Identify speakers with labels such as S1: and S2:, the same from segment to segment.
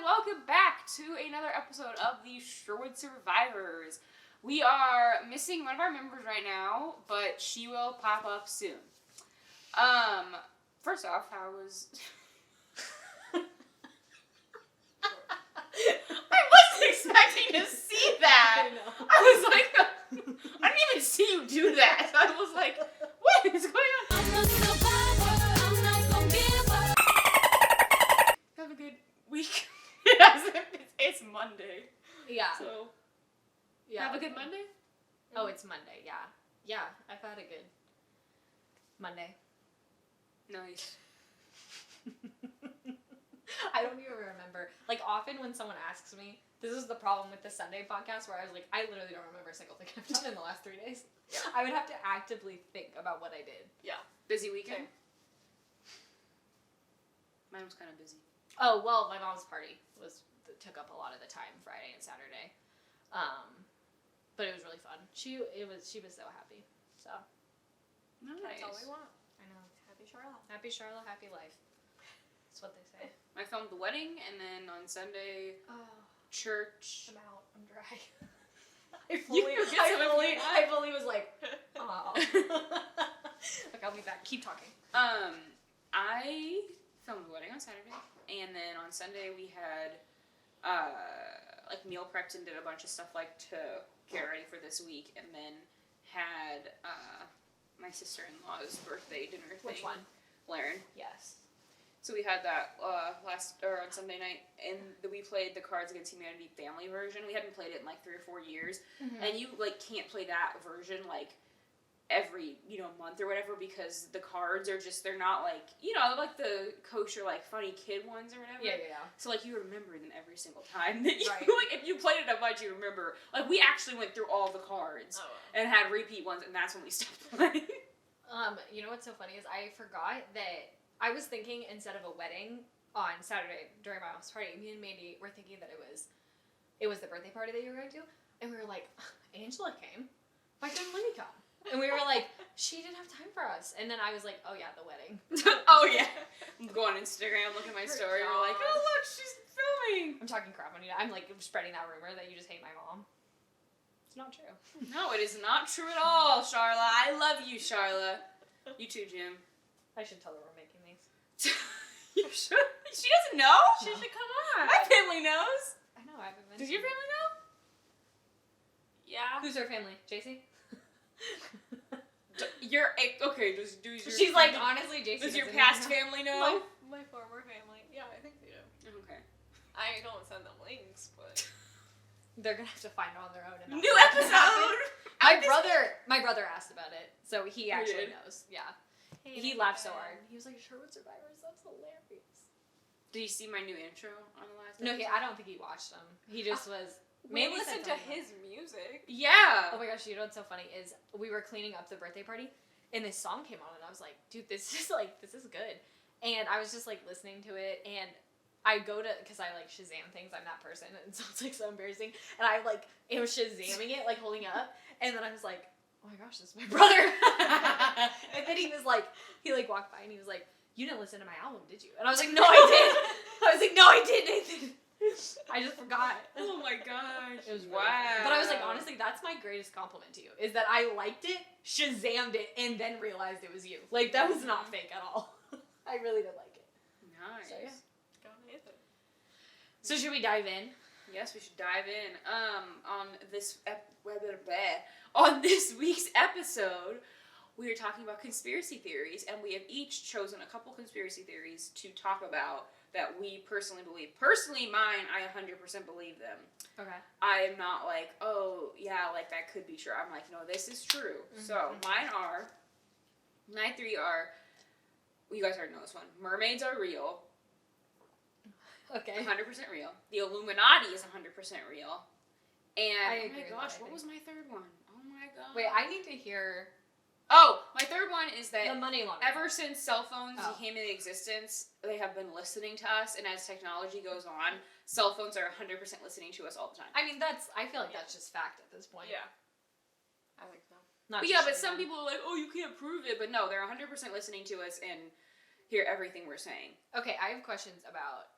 S1: welcome back to another episode of the Sherwood Survivors. We are missing one of our members right now, but she will pop up soon. First off, how was... I wasn't expecting to see that. I was like, I didn't even see you do that. I was like, what is going on? I'm a survivor. I'm not gonna give up. Have a good week. It's Monday.
S2: Yeah.
S1: So,
S2: yeah.
S1: Have a good Monday?
S2: Oh, it's Monday, yeah. Yeah, I've had a good Monday.
S1: Nice.
S2: I don't even remember. Like, often when someone asks me, this is the problem with the Sunday podcast, where I was like, I literally don't remember a single thing I've done in the last 3 days. Yeah. I would have to actively think about what I did.
S1: Yeah. Busy weekend? Mine was kind of busy.
S2: Oh, well, my mom's party took up a lot of the time, Friday and Saturday. But it was really fun. She was so happy. So.
S1: Nice.
S2: That's all we want. I know. Happy Charlotte. Happy Charlotte, happy life. That's what they say.
S1: I filmed the wedding, and then on Sunday, church.
S2: I'm out. I'm dry. I fully was like, oh. Like, I'll be back. Keep talking.
S1: I filmed the wedding on Saturday, and then on Sunday we had, like, meal prepped and did a bunch of stuff, like, to get ready for this week, and then had, my sister-in-law's birthday dinner thing.
S2: Which one?
S1: Lauren.
S2: Yes.
S1: So we had that on Sunday night, and we played the Cards Against Humanity family version. We hadn't played it in like 3 or 4 years, and you like can't play that version like every month or whatever, because the cards are just, they're not like like the kosher like funny kid ones or whatever.
S2: Yeah.
S1: So like you remember them every single time that you
S2: right.
S1: like, if you played it a bunch, you remember. Like we actually went through all the cards and had repeat ones, and that's when we stopped playing.
S2: You know what's so funny is I forgot that I was thinking, instead of a wedding on Saturday during my mom's party, me and Mandy were thinking that it was the birthday party that you were going to, and we were like, Angela came, why couldn't Lindy come? And we were like, she didn't have time for us. And then I was like, oh yeah, the wedding.
S1: Oh yeah. Go on Instagram, look at my story, and we're like, oh look, she's filming.
S2: I'm talking crap on you. I'm like spreading that rumor that you just hate my mom. It's not true.
S1: No, it is not true at all, Charla. I love you, Charla. You too, Jim.
S2: I should tell her we're making these.
S1: You should. She doesn't know?
S2: She should come on.
S1: My family knows.
S2: I know, I haven't mentioned.
S1: Does your family know? Yeah.
S2: Who's her family? JC?
S1: She's
S2: like, honestly, JC.
S1: Does your past family know?
S3: My former family. Yeah, I think they do.
S1: Okay.
S3: I don't send them links, but
S2: they're gonna have to find it on their own.
S1: New episode.
S2: My brother asked about it, so he actually knows. Yeah.
S3: hey,
S2: He laughed so hard. He was like, Sherwood Survivors, that's hilarious.
S1: Did you see my new intro on the last
S2: No,
S1: episode?
S2: I don't think he watched them. He just was.
S3: we
S2: Maybe
S3: listen
S2: said
S3: to
S2: something
S3: his music.
S1: Yeah.
S2: Oh my gosh, you know what's so funny is we were cleaning up the birthday party, and this song came on, and I was like, dude, this is good. And I was just like listening to it, and I go to, because I like Shazam things, I'm that person, and so it's like so embarrassing, and I like am Shazamming it, like holding it up, and then I was like, oh my gosh, this is my brother. And then he was like, walked by and he was like, you didn't listen to my album, did you? And I was like, no, I did. I was like, no, I did, Nathan. I just forgot.
S1: Oh my gosh.
S2: It was
S1: wow.
S2: really, but I was like, honestly, that's my greatest compliment to you, is that I liked it, Shazammed it, and then realized it was you. Like, that was not fake at all. I really did like it.
S1: Nice.
S2: So, yeah.
S3: Go Nathan.
S2: So should we dive in?
S1: Yes, we should dive in. On this week's episode, we are talking about conspiracy theories, and we have each chosen a couple conspiracy theories to talk about that we personally believe. Personally, mine, I 100% believe them.
S2: Okay.
S1: I am not like, oh, yeah, like, that could be true. I'm like, no, this is true.
S2: Mm-hmm.
S1: So, my 3 are, you guys already know this one. Mermaids are real.
S2: Okay.
S1: 100% real. The Illuminati is 100% real. And,
S2: I
S1: oh my
S2: agree
S1: gosh,
S2: with that,
S1: what was my third one? Oh my gosh.
S2: Wait, I need to hear
S1: Oh, my third one is that
S2: the money laundering.
S1: ever since cell phones
S2: Oh.
S1: came into existence, they have been listening to us, and as technology goes on, cell phones are 100% listening to us all the time.
S2: I mean, I feel like that's just fact at this point.
S3: Yeah. I think so.
S1: But some people are like, oh, you can't prove it, but no, they're 100% listening to us and hear everything we're saying.
S2: Okay, I have questions about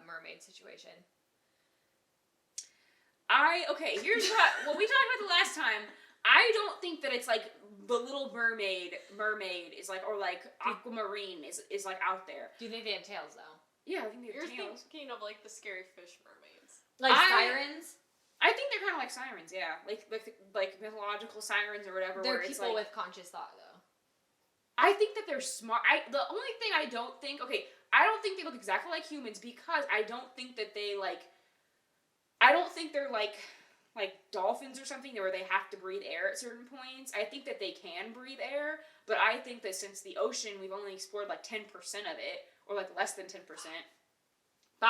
S2: mermaid situation.
S1: Here's what we talked about the last time. I don't think that it's like the Little mermaid is like, or like aquamarine is like out there.
S2: Do you think they have tails though?
S1: Yeah, I think they have
S3: You're
S1: tails.
S3: thinking of like the scary fish mermaids.
S2: Like sirens?
S1: I think they're kind of like sirens, yeah, like mythological sirens or whatever.
S2: They're
S1: where
S2: people
S1: it's like,
S2: with conscious thought though.
S1: I think that they're smart. The only thing I don't think they look exactly like humans because I don't think that they like. I don't think they're like dolphins or something where they have to breathe air at certain points. I think that they can breathe air, but I think that since the ocean, we've only explored like 10% of it, or like less than 10%. 5,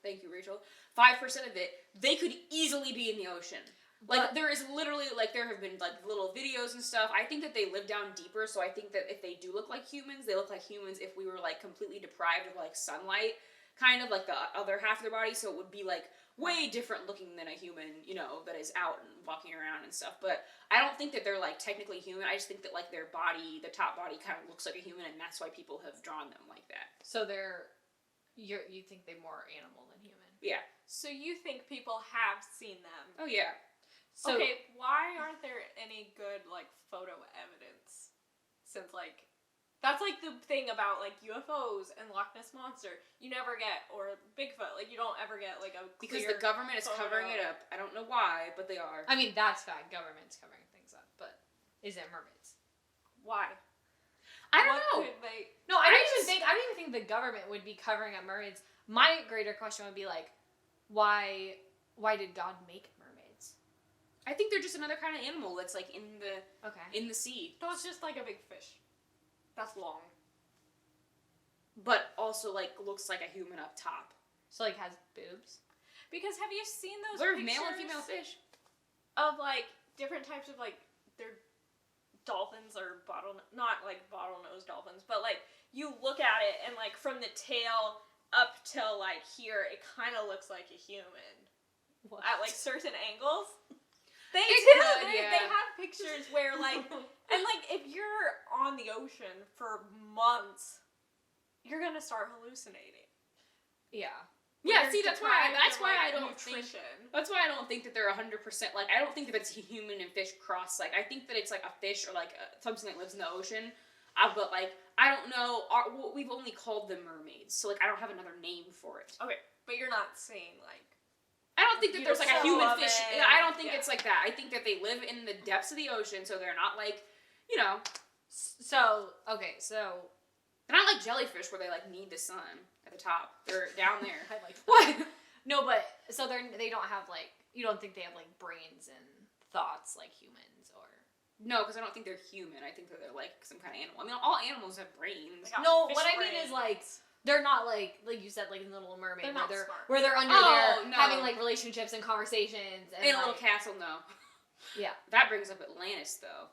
S1: thank you, Rachel. 5% of it, they could easily be in the ocean. Like, there is literally, like, there have been, like, little videos and stuff. I think that they live down deeper, so I think that if they do look like humans, they look like humans if we were, like, completely deprived of, like, sunlight, kind of, like, the other half of their body, so it would be, like, way different looking than a human, you know, that is out and walking around and stuff. But I don't think that they're, like, technically human. I just think that, like, their body, the top body, kind of looks like a human, and that's why people have drawn them like that.
S2: So you think they're more animal than human?
S1: Yeah.
S3: So you think people have seen them?
S1: Oh, yeah.
S2: So,
S3: okay, why aren't there any good, like, photo evidence? Since, like, that's, like, the thing about, like, UFOs and Loch Ness Monster. You never get, or Bigfoot, like, you don't ever get, like, a clear
S1: Because the government is covering it up. I don't know why, but they are.
S2: I mean, that's fact. Government's covering things up, but is it mermaids?
S3: Why?
S1: I don't know.
S3: Could they...
S2: No, I don't even think the government would be covering up mermaids. My greater question would be, like, why did God make mermaids?
S1: I think they're just another kind of animal that's like in the sea.
S3: So it's just like a big fish. That's long.
S1: But also like looks like a human up top.
S2: So like has boobs.
S3: Because have you seen those
S1: There's
S3: pictures
S1: male and female fish
S3: of like different types of like they're dolphins or not like bottlenose dolphins, but like you look at it and like from the tail up till like here, it kind of looks like a human.
S2: What?
S3: At like certain angles. They have pictures where like, and like if you're on the ocean for months, you're gonna start hallucinating.
S2: Yeah.
S1: Yeah, see, that's why I don't
S3: nutrition.
S1: That's why I don't think that they're 100%, like, I don't think that it's human and fish cross, like, I think that it's, like, a fish or, like, something that lives in the ocean, but, like, I don't know, we've only called them mermaids, so, like, I don't have another name for it.
S3: Okay, but you're not saying, like,
S1: I don't think that there's, like, a human fish, I don't think
S3: yeah.
S1: it's like that. I think that they live in the depths of the ocean, so they're not, like, you know.
S2: So, okay, so...
S1: They're not like jellyfish where they, like, need the sun at the top. They're down there.
S2: I like that.
S1: What?
S2: No, but, so they don't have, like, you don't think they have, like, brains and thoughts like humans, or...
S1: No, because I don't think they're human. I think that they're, like, some kind of animal. I mean, all animals have brains.
S2: No, what I mean is, like... They're not like you said, like in the Little Mermaid,
S3: they're
S2: where they're under there having like relationships and conversations. And,
S1: in a little castle, no.
S2: Yeah.
S1: That brings up Atlantis, though.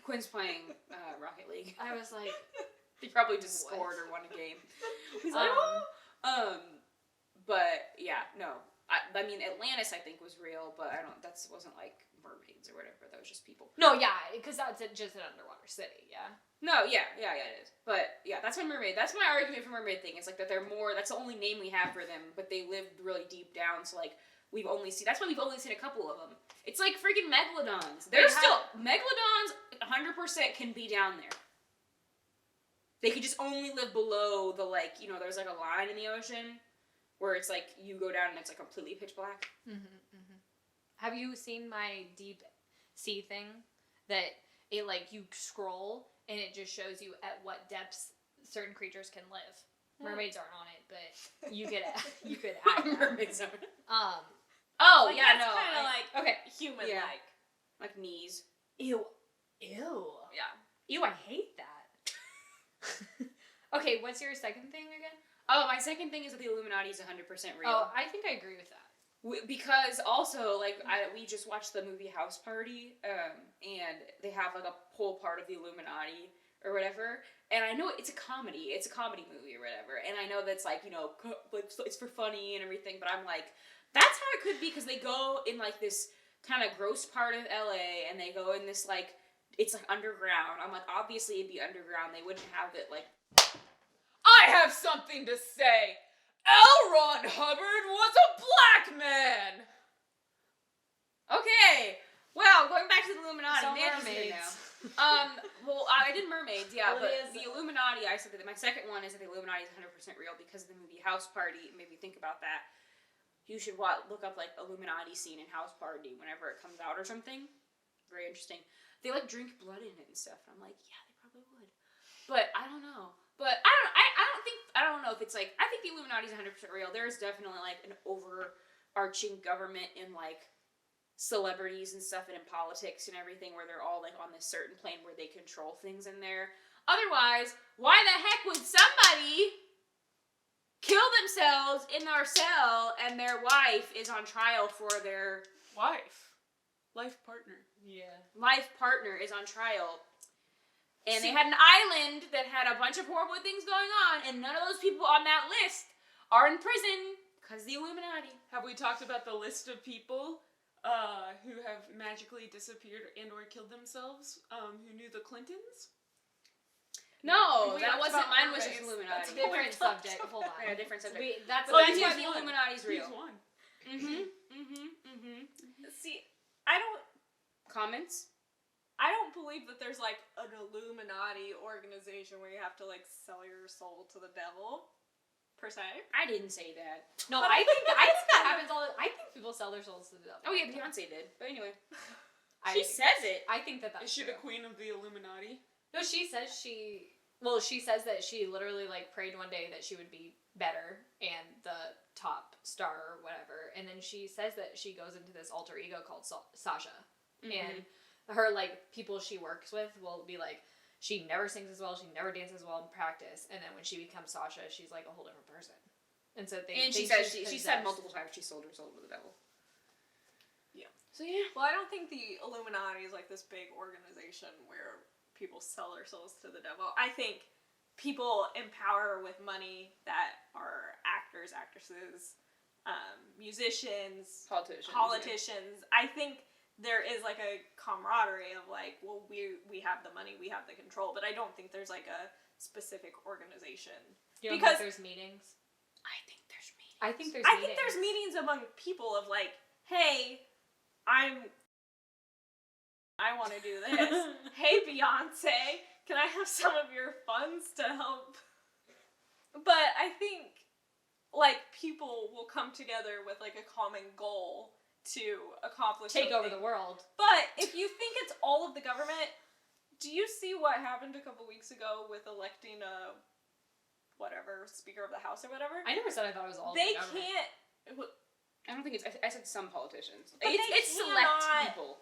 S1: Quinn's playing Rocket League.
S2: I was like,
S1: he probably just scored or won a game. He's like, but yeah, no. I mean, Atlantis, I think, was real, but that wasn't like mermaids or whatever. That was just people.
S2: No, yeah, because that's just an underwater city, yeah.
S1: No, yeah, it is. But yeah, that's my argument for mermaid thing. It's like that they're more. That's the only name we have for them, but they lived really deep down. So like that's why we've only seen a couple of them. It's like freaking megalodons. Megalodons 100% can be down there. They could just only live below the like, you know, there's like a line in the ocean where it's like you go down and it's like completely pitch black.
S2: Have you seen my deep sea thing that it like you scroll and it just shows you at what depths certain creatures can live? Mermaids aren't on it, but you could add them.
S1: Mermaids aren't.
S2: Oh
S3: like,
S2: yeah,
S3: that's
S2: no.
S3: Kind of like
S2: okay,
S3: human
S1: like knees.
S2: Ew.
S3: Yeah.
S2: Ew, I hate that. Okay, what's your second thing again?
S1: Oh, my second thing is that the Illuminati is 100% real.
S2: Oh, I think I agree with that.
S1: Because also, like, we just watched the movie House Party, and they have, like, a whole part of the Illuminati, or whatever, and I know it's a comedy movie or whatever, and I know that's, like, you know, like, it's for funny and everything, but I'm like, that's how it could be, because they go in, like, this kind of gross part of LA, and they go in this, like, it's, like, underground. I'm like, obviously it'd be underground, they wouldn't have it, like, I have
S4: have something to say. L. Ron Hubbard was a black man.
S1: Okay. Well, going back to the Illuminati.
S2: So
S1: Nancy's here
S2: mermaids.
S1: now. Well, I did mermaids, yeah, but
S2: Olivia's-
S1: the Illuminati, I said that my second one is that the Illuminati is 100% real because of the movie House Party. It made me think about that. You should look up, like, Illuminati scene in House Party whenever it comes out or something. Very interesting. They, like, drink blood in it and stuff. And I'm like, yeah, they probably would. But I don't know. But I don't know if it's, like, I think the Illuminati is 100% real. There's definitely, like, an overarching government in, like, celebrities and stuff and in politics and everything where they're all like on this certain plane where they control things in there. Otherwise, why the heck would somebody kill themselves in their cell and their wife is on trial for their
S4: Life partner.
S2: Yeah.
S1: life partner is on trial. And they had an island that had a bunch of horrible things going on and none of those people on that list are in prison because the Illuminati.
S4: Have we talked about the list of people who have magically disappeared and or killed themselves, who knew the Clintons?
S1: No,
S3: We
S1: that
S3: talked
S1: wasn't
S3: about
S1: mine. Was
S3: mermaids.
S1: just Illuminati.
S3: That's
S2: Different subject. Hold on.
S1: Yeah, different subject.
S2: That's
S1: But
S4: he's
S1: that's why the
S4: one.
S1: Illuminati's real.
S4: He's one.
S3: See, I
S1: Comments?
S3: don't believe that there's like an Illuminati organization where you have to like sell your soul to the devil, per se.
S1: I didn't say that.
S2: No, I think that happens all the I think people sell their souls to the devil.
S1: Oh yeah, Beyonce did. But anyway,
S2: I
S1: she
S2: think-
S1: says it.
S2: I think that that's
S4: Is she
S2: true.
S4: the queen of the Illuminati?
S2: No, she says she says that she literally like prayed one day that she would be better and the top star or whatever, and then she says that she goes into this alter ego called Sasha, and her like people she works with will be like she never sings as well, she never dances well in practice, and then when she becomes Sasha, she's like a whole different person. And so they
S1: And she
S2: think
S1: says
S2: she's
S1: she said
S2: possessed.
S1: multiple times she sold her soul to the devil.
S3: Yeah.
S1: So yeah.
S3: Well, I don't think the Illuminati is like this big organization where people sell their souls to the devil. I think people in power with money that are actors, actresses, musicians,
S1: Politicians.
S3: I think there is like a camaraderie of like, well, we have the money, we have the control, but I don't think there's like a specific organization.
S2: You don't
S3: because
S2: think there's meetings.
S1: I think there's meetings.
S2: I think there's
S3: I
S2: meetings.
S3: think there's meetings among people of like, hey, I want to do this. Hey, Beyonce, can I have some of your funds to help? But I think, like, people will come together with, like, a common goal to accomplish
S2: take over
S3: something.
S2: the world.
S3: But if you think it's all of the government, do you see what happened a couple weeks ago with electing a, whatever, Speaker of the House or whatever?
S2: I never said I thought it was all
S3: They
S2: the government.
S3: can't
S1: I don't think it's. I said some politicians.
S3: But
S1: It's
S3: they
S1: select
S3: cannot-
S1: people.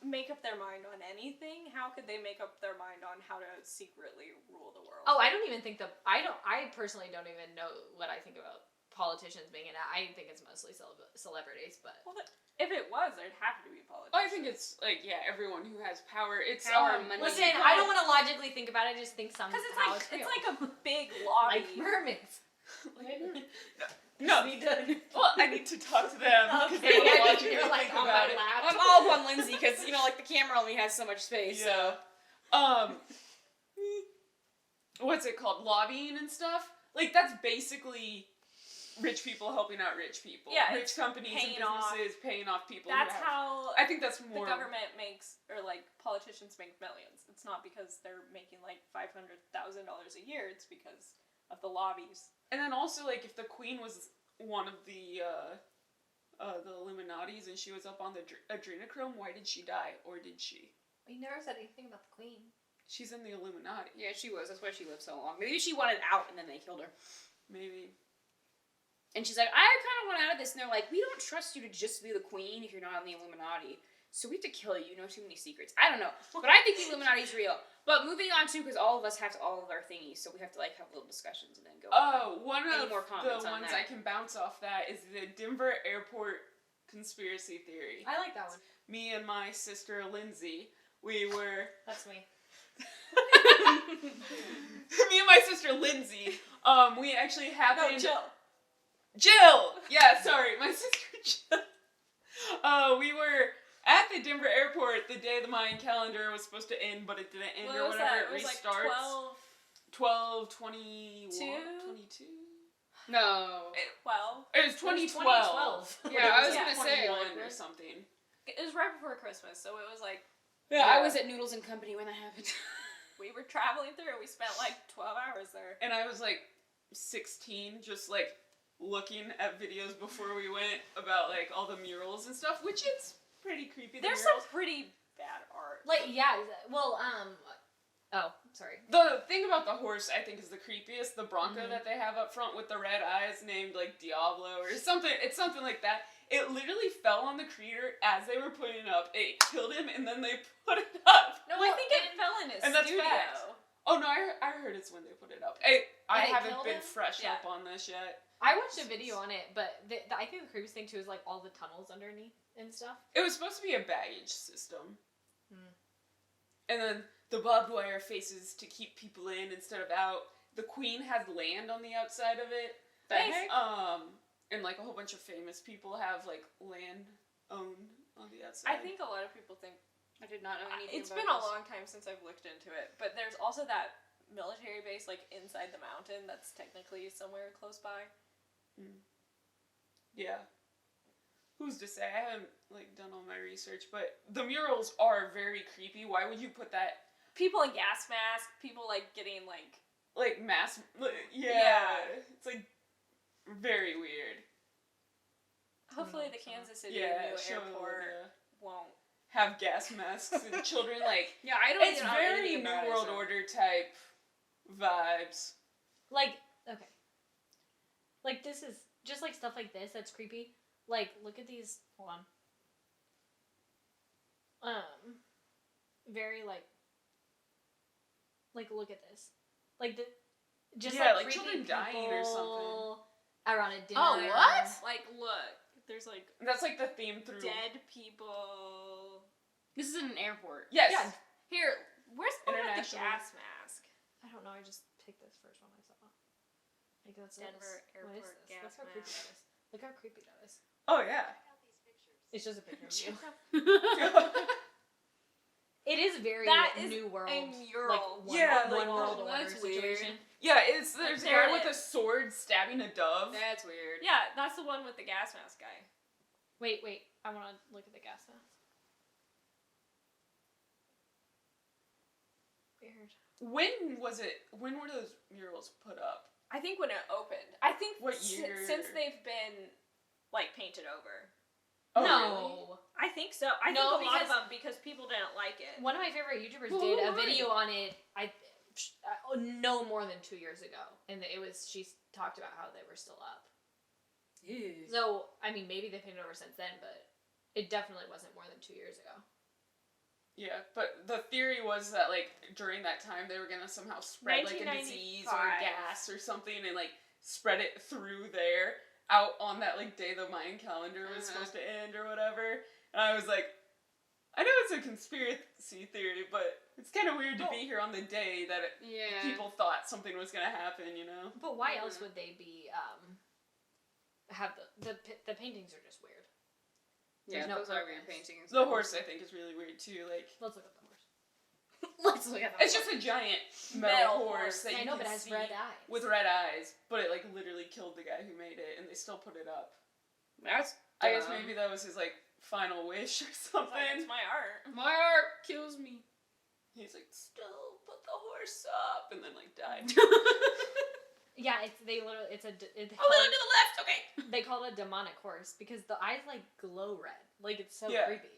S3: make up their mind on anything. How could they make up their mind on how to secretly rule the world?
S2: Oh, I don't even think I personally don't even know what I think about politicians being in it. I think it's mostly celebrities, but
S3: Well, if it was, there'd have to be politics.
S4: I think it's like everyone who has power. It's
S1: Power, money.
S2: listen, I don't want to logically think about it. I just think some
S3: because
S2: how
S3: it's
S2: real.
S3: like a big lobby.
S2: like mermaids.
S4: no. Well, I need to talk to them because
S2: Okay,
S4: they don't
S2: yeah,
S4: logically
S2: you're like
S4: think
S2: on
S4: about
S2: my
S4: it.
S2: lap.
S1: I'm all up on Lindsay because like the camera only has so much space.
S4: Yeah. What's it called? Lobbying and stuff? Like, that's basically rich people helping out rich people.
S3: Yeah,
S4: Rich companies and
S3: paying off-
S4: businesses paying off people.
S3: That's
S4: who have,
S3: how
S4: I think that's
S3: the
S4: more.
S3: government makes, or like politicians make millions. It's not because they're making like $500,000 a year. It's because of the lobbies.
S4: And then also, like, if the queen was one of the Illuminatis and she was up on the adrenochrome, why did she die? Or did she?
S2: We never said anything about the queen.
S4: She's in the Illuminati.
S1: Yeah, she was. That's why she lived so long. Maybe she wanted out and then they killed her.
S4: Maybe.
S1: And she's like, I kind of want out of this. And they're like, we don't trust you to just be the queen if you're not in the Illuminati. So we have to kill you. You know too many secrets. I don't know. But I think the Illuminati's real. But moving on to, because all of us have all of our thingies, so we have to like have little discussions and then go.
S4: Oh, one
S1: Any
S4: of
S1: more comments
S4: the
S1: on
S4: ones
S1: that?
S4: I can bounce off that is the Denver airport conspiracy theory.
S2: I like that one.
S4: Me and my sister Lindsay, we were...
S2: That's me.
S4: Me and my sister Lindsay, we actually happened...
S3: No, Jill.
S4: Jill! Yeah, sorry, my sister Jill. We were at the Denver airport the day the Mayan calendar was supposed to end, but it didn't end
S3: What
S4: or
S3: was
S4: whenever
S3: that?
S4: it
S3: It was
S4: restarts.
S3: like 12.
S4: 12, 21, 22?
S1: No.
S3: 12.
S4: It was 2012.
S1: Yeah, I was
S3: Yeah,
S1: gonna say.
S4: 21 or something.
S3: It was right before Christmas, so it was like
S1: Yeah,
S4: Yeah.
S1: I was at Noodles and Company when that happened.
S3: we were traveling through. We spent like 12 hours there.
S4: And I was like 16, just like looking at videos before we went about like all the murals and stuff, which is pretty creepy. The
S3: There's some
S4: murals.
S3: pretty bad art.
S2: Like, yeah, well, oh, sorry.
S4: The thing about the horse, I think, is the creepiest. The Bronco
S2: Mhm.
S4: that they have up front with the red eyes, named like Diablo or something. It's something like that. It literally fell on the creator as they were putting it up. It killed him, and then they put it up.
S3: No, I think it fell in his
S4: and that's
S3: studio.
S4: fact. Oh no, I heard it's when they put it up. I
S2: And it
S4: haven't
S2: killed
S4: been
S2: him?
S4: fresh
S3: Yeah.
S4: up on this yet.
S2: I watched a video on it, but I think the creepiest thing too is like all the tunnels underneath and stuff.
S4: It was supposed to be a baggage system.
S2: Hmm.
S4: And then the barbed wire faces to keep people in instead of out. The queen has land on the outside of it.
S1: The heck?
S4: And like a whole bunch of famous people have like land owned on the outside.
S3: I think a lot of people think
S1: I did not know anything
S3: it's
S1: about
S3: been a
S1: this.
S3: long time since I've looked into it, but there's also that military base like inside the mountain that's technically somewhere close by.
S4: Yeah. Who's to say? I haven't like done all my research, but the murals are very creepy. Why would you put that
S3: People in gas masks, people like getting like
S4: mass? Yeah.
S3: Yeah.
S4: It's like very weird.
S3: hopefully the Kansas City
S4: Yeah.
S3: new
S4: show,
S3: airport
S4: yeah.
S3: won't.
S4: Have gas masks and children like.
S1: Yeah, I don't
S4: It's
S1: even know
S4: very
S1: anything
S4: New
S1: about
S4: World
S1: it, so.
S4: Order type vibes.
S2: Like, okay. Like, this is just like stuff like this that's creepy. Like, look at these. Hold on. Very like, look at this. Like the, just
S4: Yeah,
S2: like
S4: like
S2: creepy
S4: children dying or
S2: people around a dinner.
S4: Oh, what?
S3: Like, look, there's like
S4: That's like the theme through.
S3: dead people.
S1: This is in an airport.
S4: Yes.
S2: Yeah.
S3: Here, where's the one with the
S4: International.
S3: gas mask?
S2: I don't know. I just picked this first one I saw. Like that's
S3: Denver
S2: what is
S3: airport
S2: this?
S3: gas
S2: Look how creepy
S3: mask.
S2: that is. Look how creepy that is.
S4: Oh yeah.
S2: It's just a picture of you.
S4: yeah,
S2: It is very
S3: That is
S2: New World.
S3: a mural.
S2: Like one,
S4: Yeah,
S2: one
S4: like,
S2: world
S1: oh,
S2: order
S1: that's weird.
S2: situation.
S4: it's there's a
S3: There
S4: guy
S3: it
S4: with a
S3: is.
S4: sword stabbing a dove.
S1: That's weird.
S3: Yeah, that's the one with the gas mask guy.
S2: Wait. I want to look at the gas mask. Weird.
S4: When were those murals put up?
S3: I think when it opened. I think
S4: What year?
S3: since they've been like painted over.
S4: Oh,
S2: no.
S4: really?
S3: I think so. I
S2: No,
S3: think a lot of
S2: because-
S3: them because people didn't like it.
S2: One of my favorite YouTubers
S1: Well,
S2: did a
S1: why?
S2: video on it. No more than 2 years ago, and she talked about how they were still up.
S1: Ew.
S2: So I mean, maybe they painted over since then, but it definitely wasn't more than 2 years ago.
S4: Yeah, but the theory was that like during that time they were gonna somehow spread like a disease or
S3: 1995.
S4: gas or something and like spread it through there out on that like day the Mayan calendar was supposed to end or whatever. And I was like, I know it's a conspiracy theory, but it's kind of weird to be here on the day that
S1: Yeah.
S4: people thought something was gonna happen, you know?
S2: But why else would they be have the paintings are just weird.
S1: Yeah,
S2: There's no
S1: those are weird
S2: purpose.
S1: paintings.
S4: The horse I think is really weird too. Like
S2: Let's look at the horse.
S1: Let's look at that.
S4: it's just a giant
S3: Metal
S4: metal horse
S3: horse.
S4: that
S2: I
S4: you
S2: know,
S4: can
S2: but it has
S4: see
S2: red eyes.
S4: with red eyes, but it like literally killed the guy who made it, and they still put it up.
S1: That's.
S4: I guess
S1: dumb.
S4: maybe that was his like final wish or
S3: It's like,
S4: something.
S3: it's my art.
S1: My art kills me.
S4: He's like, still put the horse up, and then like died.
S2: Yeah, they literally it's a
S1: A little to the left. Okay.
S2: they call it a demonic horse because the eyes like glow red. Like it's so
S4: Yeah.
S2: creepy.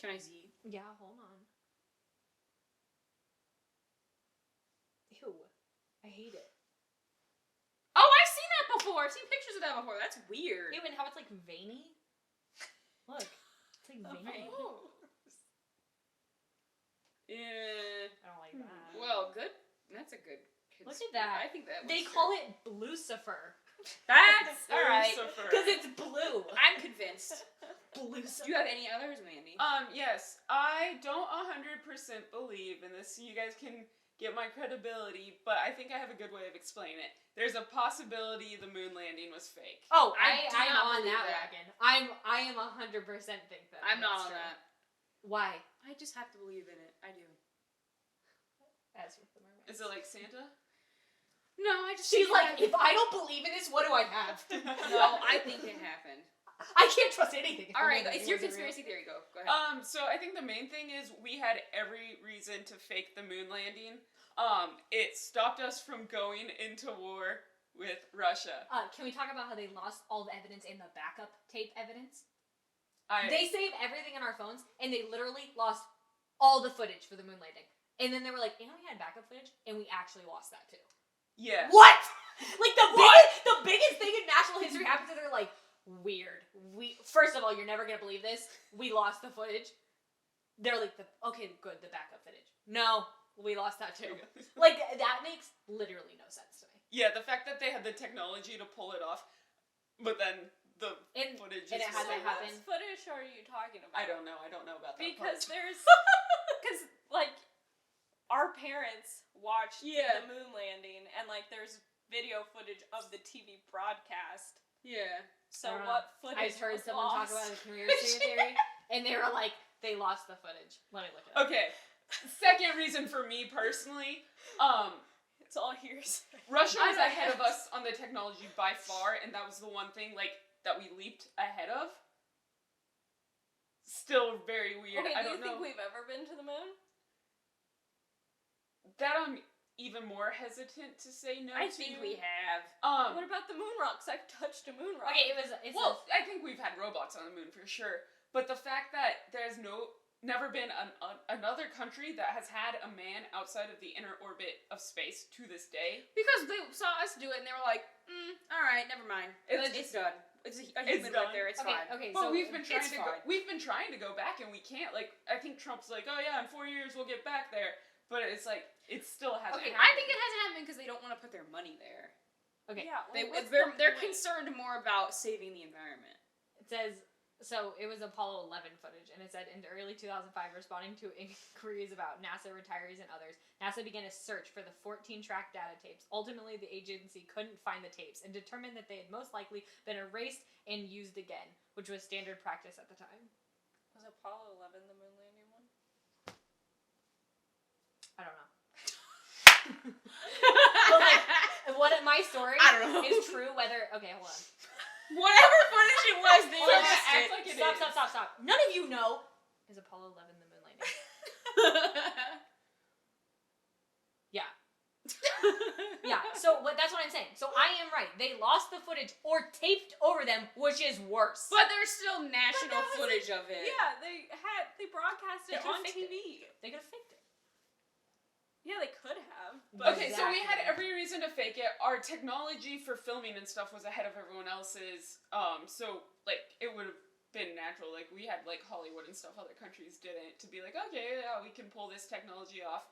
S1: Can I see?
S2: Yeah, hold on. Ew. I hate it.
S1: Oh, I've seen that before. I've seen pictures of that before. That's weird.
S2: Even how it's like veiny. Look. It's like veiny.
S1: Oh. Yeah.
S2: I don't like that.
S1: Well, good. That's a good.
S2: Look at that.
S1: I think that.
S2: They
S1: was
S2: call
S1: true.
S2: it Blucifer.
S1: That's all right.
S4: Lucifer.
S2: Because it's blue.
S1: I'm convinced.
S2: Blucifer.
S1: Do you have any others, Mandy?
S4: Yes, I don't 100% believe in this. So you guys can get my credibility, but I think I have a good way of explaining it. There's a possibility the moon landing was fake.
S2: Oh,
S1: I do
S2: I'm
S1: not
S2: on
S1: believe
S2: that
S1: that.
S2: wagon. I am 100% think that.
S1: I'm not
S2: that's
S1: on
S2: true.
S1: that.
S2: Why?
S1: I just have to believe in it. I do.
S2: As with the mermaids.
S4: Is it like Santa?
S1: No, I just.
S2: She's
S1: think
S2: like,
S1: it
S2: if I don't believe in this, what do I have?
S1: happened. No, I think it happened.
S2: I can't trust anything.
S1: All right, it's your conspiracy theory. Go ahead.
S4: So I think the main thing is we had every reason to fake the moon landing. It stopped us from going into war with Russia.
S2: Can we talk about how they lost all the evidence in the backup tape evidence?
S4: I
S2: They saved everything on our phones, and they literally lost all the footage for the moon landing. And then they were like, we had backup footage, and we actually lost that too.
S4: yeah.
S2: What? Like the biggest thing in national history happens, and they're like, weird. First of all, you're never gonna believe this. We lost the footage. They're like, okay, good, the backup footage. No, we lost that too. Like, that makes literally no sense to me.
S4: Yeah, the fact that they had the technology to pull it off, but then the footage
S2: and
S4: is
S2: it hasn't
S4: so-
S2: happened.
S3: What footage are you talking about?
S4: I don't know about that
S3: Because
S4: part.
S3: because like our parents watched
S1: Yeah.
S3: the moon landing, and like there's video footage of the TV broadcast.
S1: Yeah.
S3: So
S2: I don't
S3: what footage?
S2: I heard
S3: was
S2: someone talk
S3: lost?
S2: about a conspiracy theory, and they were like, they lost the footage. Let me look it up.
S4: Okay, second reason for me personally,
S3: It's all hearsay.
S4: Russia was ahead of us on the technology by far, and that was the one thing like that we leaped ahead of. Still very weird.
S3: Okay,
S4: I
S3: do
S4: don't
S3: you think
S4: know.
S3: we've ever been to the moon?
S4: That I'm even more hesitant to say no
S1: I
S4: to.
S1: think we have.
S3: What about the moon rocks? I've touched a moon rock.
S2: Okay,
S4: Well, I think we've had robots on the moon for sure, but the fact that there's never been another country that has had a man outside of the inner orbit of space to this day.
S1: Because they saw us do it and they were like, all right, never mind. It's done. It's a human
S4: done.
S1: right there. It's fine.
S2: Okay,
S4: But
S2: so
S4: we've been trying
S1: it's
S4: to go.
S1: fine.
S4: We've been trying to go back, and we can't. Like, I think Trump's like, oh yeah, in 4 years we'll get back there. But it's like it still hasn't.
S1: Okay,
S4: happened.
S1: I think it hasn't happened because they don't want to put their money there.
S2: okay.
S3: Yeah.
S1: They're concerned more about saving the environment.
S2: It says, so it was Apollo 11 footage, and it said in early 2005, responding to inquiries about NASA retirees and others, NASA began a search for the 14-track data tapes. Ultimately, the agency couldn't find the tapes and determined that they had most likely been erased and used again, which was standard practice at the time.
S3: Was Apollo 11 the moon landing one?
S2: I don't know. But like, what my story
S1: I don't know.
S2: is true, whether... Okay, hold on.
S1: Whatever footage it was, they
S2: Hold on,
S1: lost
S4: act
S1: it.
S4: like it
S2: Stop,
S4: is.
S2: stop. None of you know. Is Apollo 11 the moon landing? Yeah. Yeah, so that's what I'm saying. So I am right. They lost the footage or taped over them, which is worse.
S1: But there's still national
S3: that was
S1: footage of it.
S3: Yeah, they broadcast
S2: They
S3: it
S2: could've
S3: on
S2: faked
S3: TV.
S2: They could have faked it.
S3: Yeah, they could have. But
S4: Okay, so we had
S2: Exactly.
S4: every reason to fake it. Our technology for filming and stuff was ahead of everyone else's. So like it would have been natural. Like we had like Hollywood and stuff other countries didn't to be like, okay, yeah, we can pull this technology off.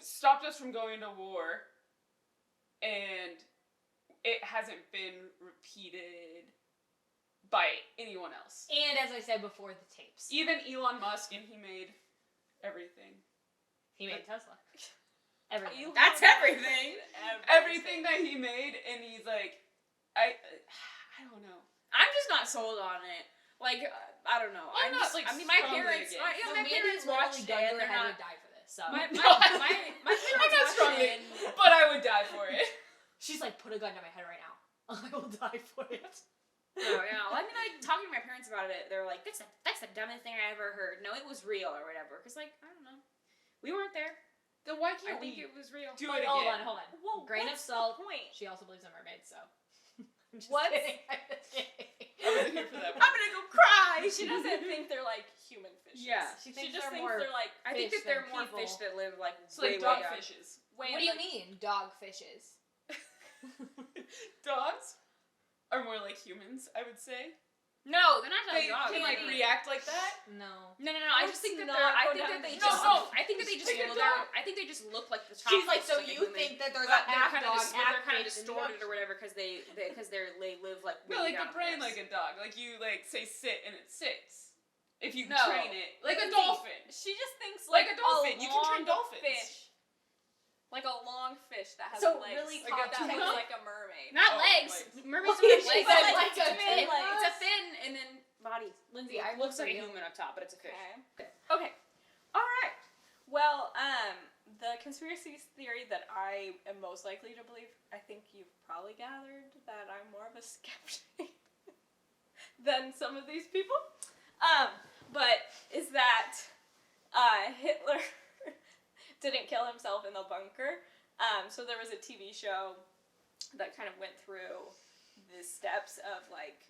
S4: Stopped us from going to war, and it hasn't been repeated by anyone else.
S2: And as I said before, the tapes.
S4: Even Elon Musk, and he made everything.
S2: He made Tesla. Everything.
S1: That's everything.
S4: Everything that he made, and he's like, I don't know.
S1: I'm just not sold on it. Like, I don't know.
S4: I'm not,
S1: just,
S4: like,
S1: I mean, my
S4: strongly
S1: parents.
S4: against.
S1: Yeah,
S2: So
S1: my
S2: Mandy's
S1: parents
S2: literally
S1: watched it,
S2: done
S1: and
S2: her
S1: they're
S2: head
S1: not.
S2: to die for this. So
S1: My
S4: No,
S1: parents
S4: I'm not
S1: watched
S4: strongly,
S1: it, and-
S4: but I would die for it.
S2: she's like, put a gun to my head right now. I will die for it.
S1: No, yeah. Well, I mean, like talking to my parents about it, they're like, "That's the dumbest thing I ever heard." No, it was real or whatever. Cause like I don't know, we weren't there.
S4: Then why
S1: I
S4: can't
S1: think
S4: we
S1: it was real.
S4: do
S2: Wait,
S4: it
S2: hold
S4: again?
S2: on.
S3: Well,
S2: Grain of
S3: what's
S2: salt.
S3: the point?
S2: She also believes in mermaids, so. I'm just
S3: What?
S2: kidding. I'm just kidding.
S4: I wasn't here for that.
S1: I'm gonna go cry.
S3: She doesn't think they're like human fishes.
S1: Yeah.
S2: She
S3: She
S2: thinks
S3: just
S2: they're
S3: thinks
S2: more.
S3: they're like
S1: I think
S2: fish
S1: that there are
S2: than
S1: more
S2: people.
S1: fish that live like
S4: It's like
S1: way, way down.
S4: dogfishes.
S3: way
S2: What do you
S3: like,
S2: mean, dog fishes?
S4: Dogs are more like humans, I would say.
S1: No, they're not
S4: They
S1: dogs.
S4: can like react like that.
S2: No.
S1: No. I just think that
S3: Let's
S1: they're.
S3: not
S1: I
S3: go
S1: think
S3: down
S1: that they
S3: this
S1: just.
S4: road.
S1: I think that they just.
S4: Take a
S1: Well,
S4: dog.
S1: I think they just look like the top.
S2: She's like, so
S1: fish,
S2: you
S1: human.
S2: think that there's
S1: But
S2: a
S1: they're
S2: half
S1: kind
S2: dog,
S1: of
S2: half
S1: kind of
S2: fish in the
S1: distorted or
S2: ocean?
S1: whatever because they live like way
S4: No, like
S1: down
S4: the brain
S1: in the
S4: like a dog. Like you like say sit and it sits. If you
S1: No.
S4: train it. Like a
S3: Lindsay,
S4: dolphin.
S3: She just thinks
S4: Like
S3: like
S4: a dolphin. You can train
S3: long
S4: dolphins.
S3: Fish. Like a long fish that has
S2: So
S3: legs.
S2: really
S3: like that
S2: cartoon-
S3: looks like a mermaid.
S1: Not
S4: Oh,
S1: legs.
S4: legs.
S1: Mermaids
S2: Well,
S1: don't have
S2: she
S1: legs.
S2: said
S1: It's
S2: like a
S1: fin.
S2: fin.
S1: It's a fin and then body.
S2: Lindsay,
S1: It
S2: I
S1: looks like a
S2: you.
S1: human up top, but it's a fish.
S3: Okay. All right. Well, the conspiracy theory that I am most likely to believe, I think you've probably gathered that I'm more of a skeptic than some of these people. But is that Hitler didn't kill himself in the bunker. So there was a TV show that kind of went through the steps of like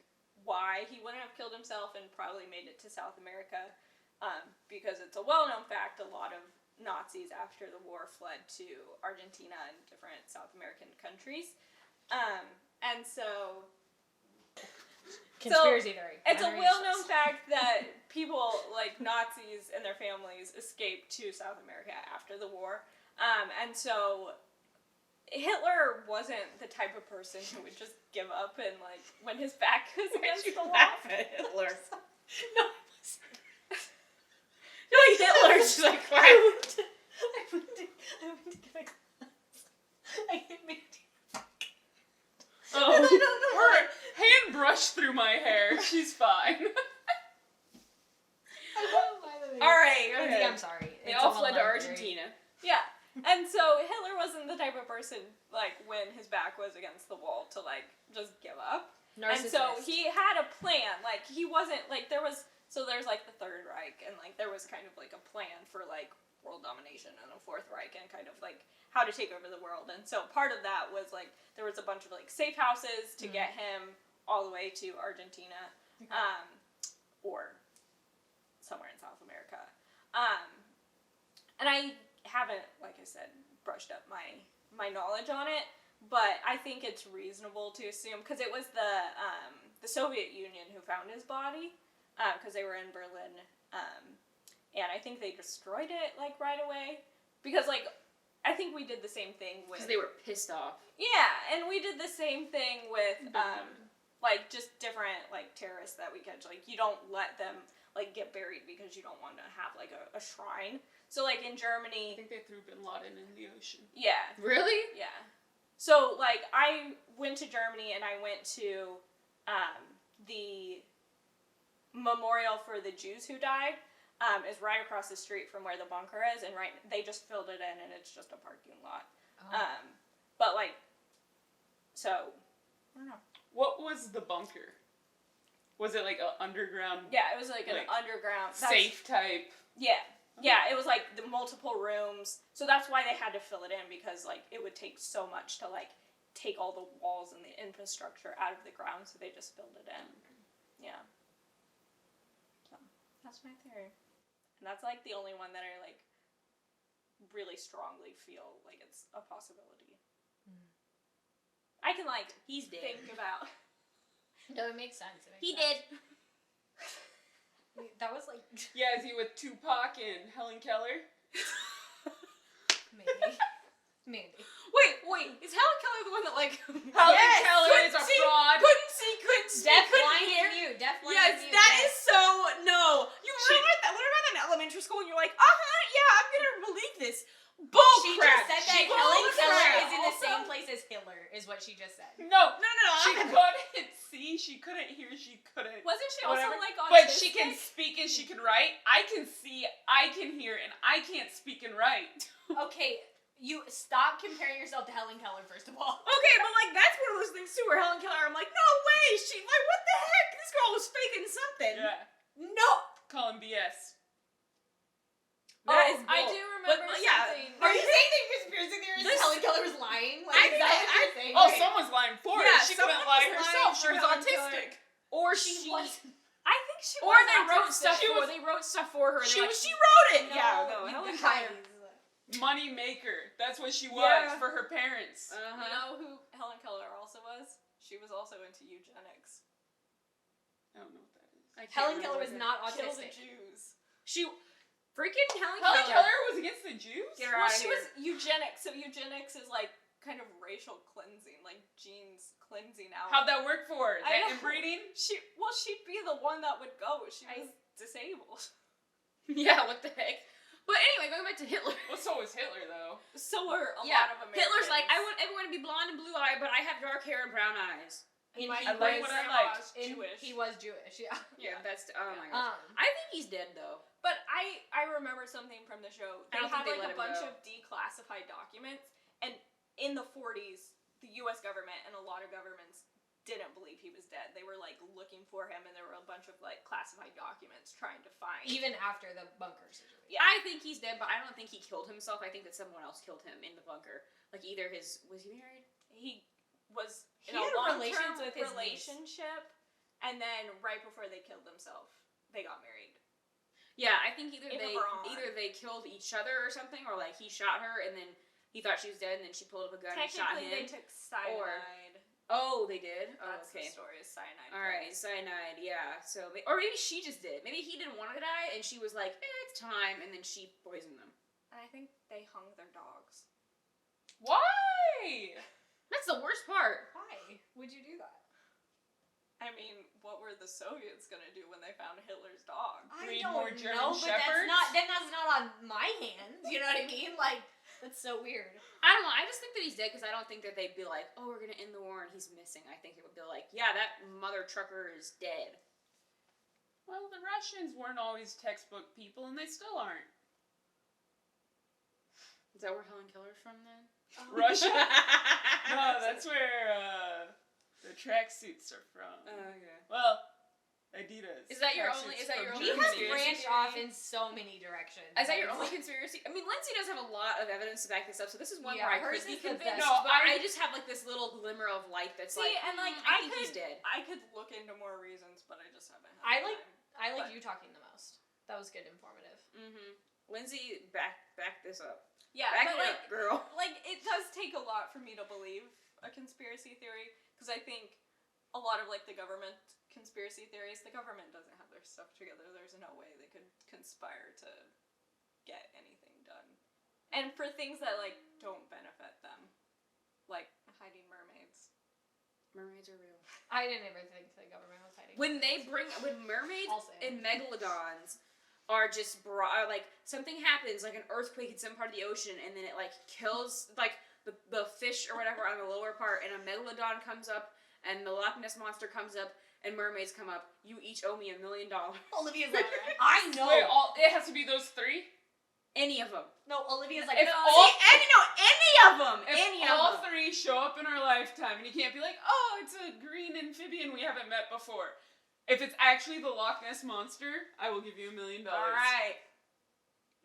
S3: why he wouldn't have killed himself and probably made it to South America. Because it's a well-known fact, a lot of Nazis after the war fled to Argentina and different South American countries. And so...
S2: Conspiracy theory.
S3: It's a well-known fact that people, like Nazis and their families, escaped to South America after the war. And so Hitler wasn't the type of person who would just give up and, like, when his back was against the wall.
S1: Laugh at Hitler.
S2: No,
S1: You're like Hitler. She's like,
S2: I went to get a glass. I hit me.
S4: Oh, her hand brushed through my hair. She's fine.
S1: Alright,
S2: Lindsay, I'm sorry.
S1: They
S2: It's
S1: all
S2: a
S1: fled to
S2: well-known theory.
S1: Argentina.
S3: Yeah. And so Hitler wasn't the type of person, like, when his back was against the wall to, like, just give up. And so he had a plan. Like, he wasn't, like, there's, like, the Third Reich, and, like, there was kind of, like, a plan for, like, world domination and a Fourth Reich, and kind of, like, how to take over the world. And so part of that was, like, there was a bunch of, like, safe houses to get him all the way to Argentina, or somewhere in South America. And I haven't, like I said, brushed up my knowledge on it, but I think it's reasonable to assume, because it was the Soviet Union who found his body, because they were in Berlin, and I think they destroyed it, like, right away, because, like, I think we did the same thing with...
S1: Because they were pissed off.
S3: Yeah, and we did the same thing with, like, just different, like, terrorists that we catch. Like, you don't let them, like, get buried because you don't want to have, like, a shrine. So, like, in Germany...
S4: I think they threw Bin Laden in the ocean.
S3: Yeah.
S1: Really?
S3: Yeah. So, like, I went to Germany and I went to the memorial for the Jews who died. Is right across the street from where the bunker is, and they just filled it in, and it's just a parking lot.
S2: Oh.
S3: But, like, so, I don't know.
S4: What was the bunker? Was it like an underground?
S3: Yeah, it was like an underground...
S4: safe type?
S3: Yeah. Yeah, it was like the multiple rooms. So that's why they had to fill it in, because, like, it would take so much to, like, take all the walls and the infrastructure out of the ground, so they just filled it in. Yeah. So, that's my theory. And that's, like, the only one that I, like, really strongly feel like it's a possibility. I can, like,
S1: He's dead.
S3: think about...
S2: No, it makes sense.
S1: He did.
S2: That was, like...
S4: Yeah, is he with Tupac and Helen Keller?
S2: Maybe.
S1: Wait, is Helen Keller the one that, like...
S4: Helen Keller is a fraud.
S1: Couldn't see,
S2: Deaf,
S1: couldn't
S2: blind,
S1: hear.
S2: and mute. Deaf, blind,
S1: Yes,
S2: and mute.
S1: that is so... No. You remember that in elementary school, and you're like, yeah, I'm gonna believe this. Bull
S2: She
S1: crap.
S2: just said that
S1: Bull
S2: Helen Keller
S1: crap.
S2: is in the same place as Hitler, is what she just said.
S4: No. She
S1: I'm
S4: couldn't see, she couldn't hear, she couldn't...
S3: Wasn't she also,
S4: whatever.
S3: like, autistic?
S4: But she can speak and she can write. I can see, I can hear, and I can't speak and write.
S2: Okay, you stop comparing yourself to Helen Keller, first of all.
S1: Okay, but, like, that's one of those things, too, where Helen Keller, I'm like, no way, like, what the heck? This girl was faking something.
S4: Yeah.
S1: No.
S4: Calling BS.
S1: That is
S3: I
S1: bull.
S3: do remember
S1: But, yeah.
S3: something.
S2: Are you saying the conspiracy theory is
S1: This-
S2: Helen Keller was lying? Like,
S1: I
S2: is
S1: think
S2: that
S1: I-
S2: what you're saying?
S4: Oh,
S2: Okay.
S4: someone's lying for her.
S1: Yeah,
S4: She couldn't
S1: someone
S4: lie
S1: was
S4: herself.
S1: lying
S4: She
S1: for
S4: was
S1: Helen Keller.
S4: autistic.
S1: Or
S2: She
S1: she
S2: was.
S3: I think she
S1: Or
S3: was
S1: they wrote
S3: autistic.
S1: stuff
S3: Or
S1: for
S3: they wrote stuff for her. And
S1: She
S3: they're like,
S1: she wrote it.
S2: No,
S1: Yeah, no,
S2: you
S1: Helen
S2: guys.
S1: Keller.
S4: Money maker. That's what she was
S1: Yeah.
S4: for her parents.
S3: You know who Helen Keller also was? She was also into eugenics.
S4: I don't know what that is.
S1: I can't
S2: Helen
S1: remember
S2: Keller was
S1: her.
S2: not
S3: Kill the
S2: autistic.
S3: Jews.
S1: She freaking Helen
S4: Helen
S1: Keller.
S4: Keller was against the Jews?
S1: Get her
S3: Well,
S1: out of
S3: she
S1: here.
S3: was eugenics. So eugenics is like kind of racial cleansing, like genes cleansing out.
S4: How'd that work for her?
S3: I
S4: That
S3: know.
S4: inbreeding?
S3: she'd be the one that would go. She was disabled.
S1: Yeah, what the heck? But anyway, going back to Hitler.
S4: Well, so was Hitler, though.
S3: So were a
S1: Yeah,
S3: lot of Americans.
S1: Hitler's like, I want everyone to be blonde and blue-eyed, but I have dark hair and brown eyes.
S2: And
S3: My
S2: he
S4: I like
S2: was,
S4: what I
S3: grandma's
S4: like.
S2: and
S3: Jewish.
S2: he was Jewish, yeah.
S1: Yeah, that's oh my gosh.
S2: Um,
S1: I think he's dead though.
S3: But I remember something from the show.
S1: I
S3: They
S1: don't
S3: had
S1: think they
S3: like
S1: let
S3: a
S1: him
S3: bunch
S1: go.
S3: of declassified documents, and in the 40s, the U.S. government and a lot of governments didn't believe he was dead. They were like looking for him, and there were a bunch of like classified documents trying to find.
S2: even after the bunker situation.
S3: Yeah.
S1: I think he's dead, but I don't think he killed himself. I think that someone else killed him in the bunker. Like either was he married?
S3: He was
S2: He
S3: in a
S2: had relations
S3: long-term
S2: with his niece.
S3: relationship, and then right before they killed themselves, they got married.
S1: Yeah, I think either
S3: Eva
S1: they
S3: Braun.
S1: killed each other or something, or like he shot her and then he thought she was dead and then she pulled up a gun and shot
S3: Technically,
S1: him.
S3: they took cyanide.
S1: Oh, they did. Oh,
S3: That's
S1: okay.
S3: the story. Is cyanide.
S1: All right, cyanide. Yeah. So, or maybe she just did. Maybe he didn't want to die, and she was like, "It's time," and then she poisoned them.
S3: And I think they hung their dogs.
S4: Why?
S1: That's the worst part.
S2: Why would you do that?
S3: I mean, what were the Soviets gonna do when they found Hitler's dog?
S4: Breed
S2: I
S4: more
S2: don't
S4: German
S2: know, but
S4: shepherds?
S2: that's not on my hands. You know what I mean? Like, that's so weird.
S1: I don't know. I just think that he's dead because I don't think that they'd be like, "Oh, we're gonna end the war and he's missing." I think it would be like, "Yeah, that mother trucker is dead."
S4: Well, the Russians weren't always textbook people, and they still aren't.
S1: Is that where Helen Keller's from then?
S4: Russia? No, that's where the tracksuits are from.
S1: Okay.
S4: Well, Adidas.
S1: Is that your
S4: Tracksuits
S1: only- is that
S4: from
S1: your
S2: We
S1: only
S2: have
S4: Germany.
S2: branched off in so many directions.
S1: Is that your
S2: It's
S1: only
S2: like-
S1: conspiracy? I mean, Lindsay does have a lot of evidence to back this up, so this is one
S2: Yeah,
S1: where I
S2: hers
S1: could be
S2: is the
S1: convinced.
S2: best.
S4: No,
S1: but I
S4: I-
S1: just have like this little glimmer of light that's
S3: See,
S1: like,
S3: and like
S1: I think he's dead.
S3: I could look into more reasons, but I just haven't.
S2: I
S3: Had
S2: like-
S3: time.
S2: I like
S3: But-
S2: you talking the most. That was good, informative.
S1: Mm-hmm. Lindsay, back this up.
S3: Yeah,
S1: Back
S3: but
S1: it
S3: like,
S1: up, girl.
S3: like it does take a lot for me to believe a conspiracy theory because I think a lot of like the government conspiracy theories, the government doesn't have their stuff together. There's no way they could conspire to get anything done, and for things that like don't benefit them, like hiding mermaids.
S1: Mermaids are real.
S2: I didn't ever think the government was hiding.
S1: When mermaids
S2: I'll say it.
S1: and megalodons are just like something happens, like an earthquake in some part of the ocean, and then it like kills like the fish or whatever on the lower part, and a megalodon comes up, and the Loch Ness monster comes up, and mermaids come up. You each owe me $1 million.
S2: Olivia's like, I know.
S4: Wait, it has to be those three?
S1: Any of them.
S2: No, Olivia's like,
S4: If
S2: no,
S4: all-
S1: Any of them.
S4: If
S1: Any of
S4: all
S1: them.
S4: three show up in our lifetime, and you can't be like, "Oh, it's a green amphibian we haven't met before." If it's actually the Loch Ness monster, I will give you $1 million.
S1: All right.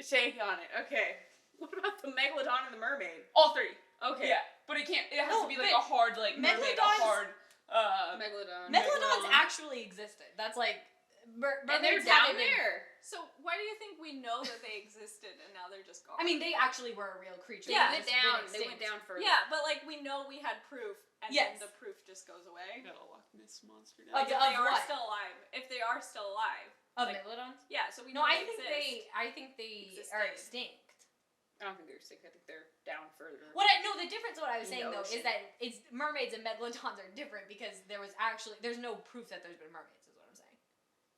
S1: Shake on it. Okay. What about the megalodon and the mermaid?
S4: All three.
S1: Okay.
S4: Yeah, but it can't. It has
S2: No,
S4: to be like
S2: but
S4: a hard, like mermaid, a
S2: Megalodons-
S4: hard.
S1: Megalodon.
S2: Megalodons
S4: Megalodon.
S2: actually existed. That's like,
S1: and they're
S2: mermaids
S1: down
S2: haven't been-
S1: there.
S3: So why do you think we know that they existed and now they're just gone?
S2: I mean, they actually were a real creature.
S1: They
S3: Yeah.
S1: went
S2: just
S1: down.
S2: went
S1: They went
S2: extinct.
S1: down further.
S3: yeah, but like we know we had proof, and
S2: Yes.
S3: then the proof just goes away.
S4: Got a Loch Ness monster.
S2: Like,
S3: If
S2: of
S3: they are
S2: what?
S3: still alive. If they are still alive.
S2: Of
S3: Like-
S2: megalodons?
S3: Yeah, so we
S2: No,
S3: know
S2: I
S3: they
S2: think
S3: exist.
S2: I think they
S3: Existed.
S2: are extinct.
S1: I don't think they're sick. I think they're down further.
S2: The difference of what I was
S1: In the
S2: saying though
S1: ocean.
S2: is that it's mermaids and megalodons are different because there's no proof that there's been mermaids is what I'm saying.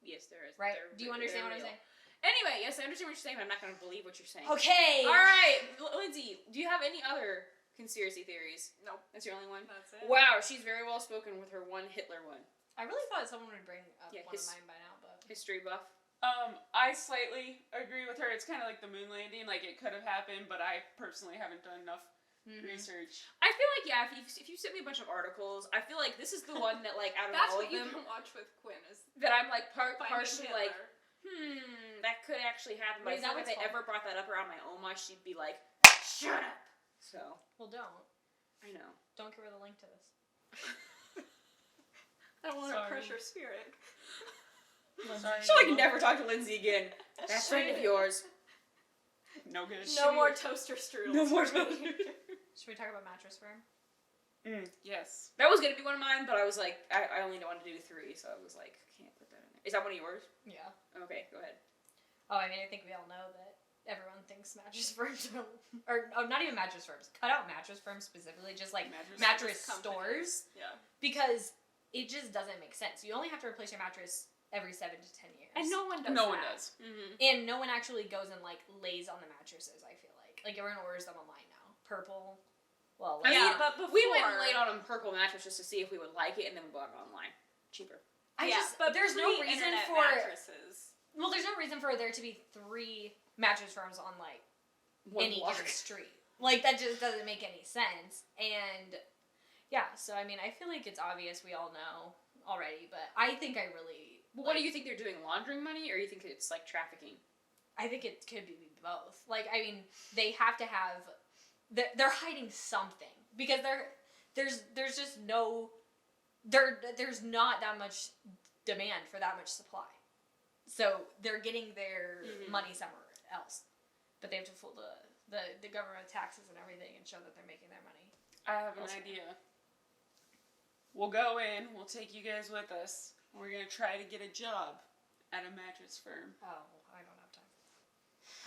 S1: Yes, there is.
S2: Right?
S1: They're-
S2: Do you understand
S1: they're
S2: what I'm
S1: real.
S2: saying?
S1: Anyway, yes, I understand what you're saying, but I'm not going to believe what you're saying.
S2: Okay.
S1: All right, Lindsay, do you have any other conspiracy theories?
S3: Nope.
S1: That's your only one?
S3: That's it.
S1: Wow, she's very well spoken with her one Hitler one.
S2: I really thought someone would bring up
S1: Yeah,
S2: one of mine by now, but
S1: History buff.
S4: I slightly agree with her. It's kind of like the moon landing. Like, it could have happened, but I personally haven't done enough research.
S1: I feel like, yeah, if you sent me a bunch of articles, I feel like this is the one that, like, out of
S3: That's
S1: all
S3: what
S1: of
S3: you
S1: them,
S3: can watch with Quinn is
S1: that I'm, like,
S3: finding
S1: partially,
S3: Hitler.
S1: like, that could actually happen. But
S2: Wait,
S1: I
S2: is
S1: feel
S2: that
S1: like if they
S2: what's
S1: ever brought that up around my Oma, she'd be like, shut up. So,
S2: well, don't
S1: I know.
S2: give her the link to this.
S3: I don't want to
S4: Sorry.
S3: crush her spirit.
S4: Sorry.
S1: She'll, like, never talk to Lindsay again. That friend of yours.
S4: No good.
S3: No more toaster strudels.
S1: No more
S3: for me.
S2: Should we talk about Mattress Firm?
S4: Yes.
S1: That was gonna be one of mine, but I was like, I only wanted to do 3, so I was like, can't put that in there. Is that one of yours?
S2: Yeah.
S1: Okay, go ahead.
S2: Oh, I mean, I think we all know that everyone thinks mattress firms or not even mattress firms. Cut out mattress firms specifically, just like mattress
S3: companies.
S2: stores,
S3: Yeah.
S2: because it just doesn't make sense. You only have to replace your mattress every 7 to 10 years.
S3: And no one does
S4: No one
S3: that.
S4: does.
S1: Mm-hmm.
S2: And no one actually goes and like lays on the mattresses, I feel like. Like everyone orders them online now. Purple. Well,
S1: I mean,
S3: Yeah, but before...
S1: we went and laid on a purple mattress just to see if we would like it, and then we bought it online. Cheaper.
S3: but
S2: there's no reason
S3: pre-internet
S2: for
S3: mattresses.
S2: well, there's no reason for there to be 3 mattress firms on like
S1: One
S2: any
S1: block.
S2: given street. Like that just doesn't make any sense. And yeah, so I mean, I feel like it's obvious we all know already, but I think I really.
S1: Well, what do you think they're doing? Laundering money, or you think it's like trafficking?
S2: I think it could be both. Like, I mean, they have to have. They're hiding something because there's just no. There's not that much demand for that much supply, so they're getting their money somewhere else, but they have to fool the government taxes and everything and show that they're making their money.
S4: I have an idea. We'll go in, we'll take you guys with us, and we're gonna try to get a job at a mattress firm.
S2: Oh, I don't have time.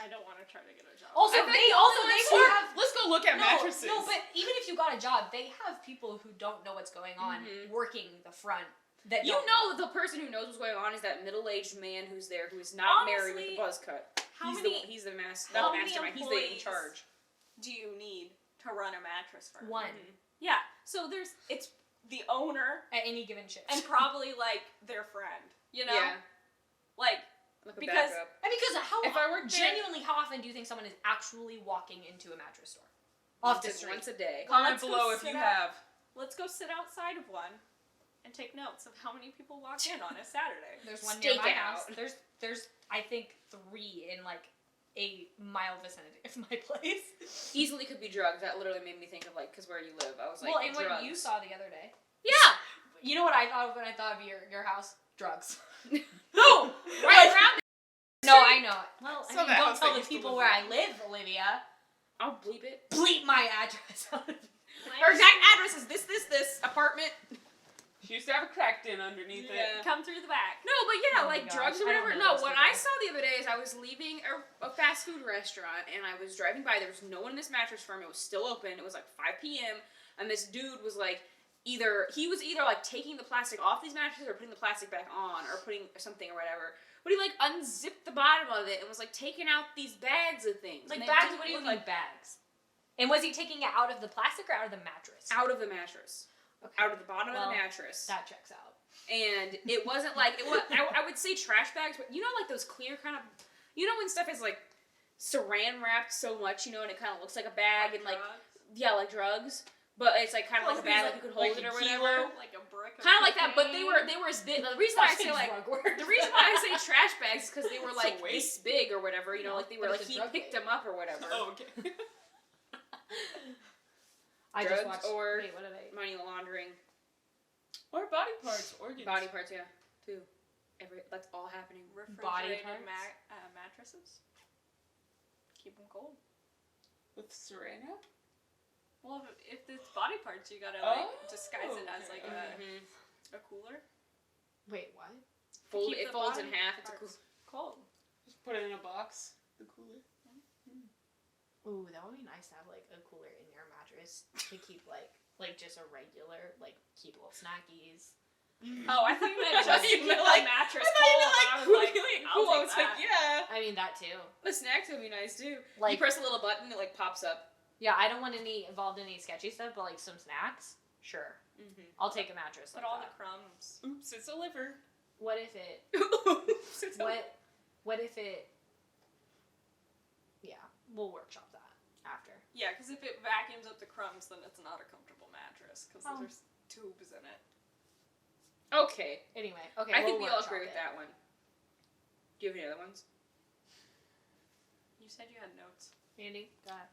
S3: I don't want to try to get a job.
S2: Also,
S1: I think
S2: they have.
S4: Let's go look at mattresses.
S2: No, but even if you got a job, they have people who don't know what's going on working the front. That
S1: You
S2: don't
S1: know the person who knows what's going on is that middle-aged man who's there, who's not married with a buzz cut. He's the mastermind. He's in charge.
S3: Do you need to run a mattress firm?
S2: 1
S3: Yeah. So it's the owner
S2: at any given shift,
S3: and probably like their friend. You know.
S1: Yeah.
S3: Like
S1: Like a
S3: because
S1: backup.
S2: and because
S1: If I worked there-
S2: genuinely, how often do you think someone is actually walking into a mattress store off the street?
S1: Once a day.
S4: Comment
S3: Let's go
S4: below if
S3: sit
S4: you
S3: out.
S4: have.
S3: let's go sit outside of one and take notes of how many people walk in on a Saturday.
S2: There's one near my
S1: Stake
S2: house.
S1: out.
S2: There's I think 3 in like a mile vicinity of my place.
S1: Easily could be drugs. That literally made me think of like, because where you live. I was like,
S2: Well, and
S1: drugs.
S2: what you saw the other day.
S1: Yeah.
S2: You know what I thought of when I thought of your house? Drugs.
S1: No. Right around.
S2: No, I know it. Well,
S4: So
S2: I mean,
S4: the
S2: don't
S4: house
S2: tell
S4: I
S2: the
S4: used to
S2: people
S4: live
S2: where
S4: in.
S2: I live, Olivia.
S1: I'll bleep it.
S2: Bleep my address.
S1: Her exact address is this apartment.
S4: She used to have a crack den underneath
S1: Yeah.
S4: it.
S3: Come through the back.
S1: No, but yeah,
S2: Oh my
S1: like
S2: gosh,
S1: drugs or
S2: I don't
S1: whatever.
S2: know
S1: No,
S2: those
S1: what
S2: people.
S1: I saw the other day is I was leaving a fast food restaurant and I was driving by. There was no one in this mattress firm. It was still open. It was like 5 p.m. and this dude was like, either like taking the plastic off these mattresses or putting the plastic back on or putting something or whatever. But he like unzipped the bottom of it and was like taking out these bags of things.
S2: Like
S1: And they
S2: bags?
S1: didn't
S2: What do you
S1: look
S2: mean bags? And was he taking it out of the plastic or out of the mattress?
S1: out of the mattress,
S2: Okay.
S1: out of the bottom of
S2: Well,
S1: the mattress.
S2: That checks out.
S1: And it wasn't like it was. I would say trash bags, but you know, like those clear kind of. You know when stuff is like saran wrapped so much, you know, and it kind of looks like a bag and like like drugs, but it's like kind of like a bag, like you could hold it or whatever.
S3: Like a brick.
S1: Kind of like that, but they were as big. The reason why I say like
S2: drug word.
S1: the reason why I say trash bags is because they were
S4: It's a
S1: like
S4: weight.
S1: this big or whatever. You know, like they were
S2: But
S1: like
S2: it's a
S1: he
S2: drug
S1: picked
S2: weight.
S1: them up or whatever.
S4: Oh, okay.
S2: I
S1: Drugs
S2: just watched.
S1: or-
S2: Wait, what did I?
S1: Money laundering,
S4: Or body parts, organs.
S1: body parts, yeah, too. That's all happening.
S3: refrigerated
S2: Body parts?
S3: mattresses. Keep them cold.
S4: With saran wrap?
S3: Well, if it's body parts, you gotta disguise it as like
S1: Mhm.
S3: a cooler.
S2: Wait, what?
S1: Fold,
S3: keep
S1: it
S3: the
S1: folds in
S3: body
S1: half. It's a
S3: parts
S1: cool.
S3: cold.
S4: Just put it in a box. The cooler.
S2: Ooh, that would be nice to have like a cooler in your mattress to keep like just a regular keep little snackies.
S3: Oh, I think that just
S1: You
S3: keep
S1: meant
S3: the
S1: like-
S3: mattress
S1: I thought you
S3: cold.
S1: meant
S3: I
S1: like
S3: was like,
S1: really
S3: I'll
S1: cool. I
S3: take
S1: was like,
S3: that.
S1: yeah.
S2: I mean that too.
S1: The snacks would be nice too.
S2: Like
S1: You press a little button, it like pops up.
S2: yeah, I don't want any involved in any sketchy stuff, but like some snacks, sure.
S1: Mm-hmm.
S2: I'll take a mattress.
S3: But
S2: like
S3: all
S2: that.
S3: the crumbs.
S4: Oops, it's a liver.
S2: What if it?
S1: What?
S2: What if it? Yeah, we'll workshop that after.
S3: Yeah, because if it vacuums up the crumbs, then it's not a comfortable mattress because
S2: Oh.
S3: there's tubes in it.
S1: Okay.
S2: Anyway, okay.
S1: I think
S2: we'll
S1: we all
S2: workshop
S1: agree with
S2: it.
S1: that one. Do you have any other ones?
S3: You said you had notes.
S2: Andy, go ahead.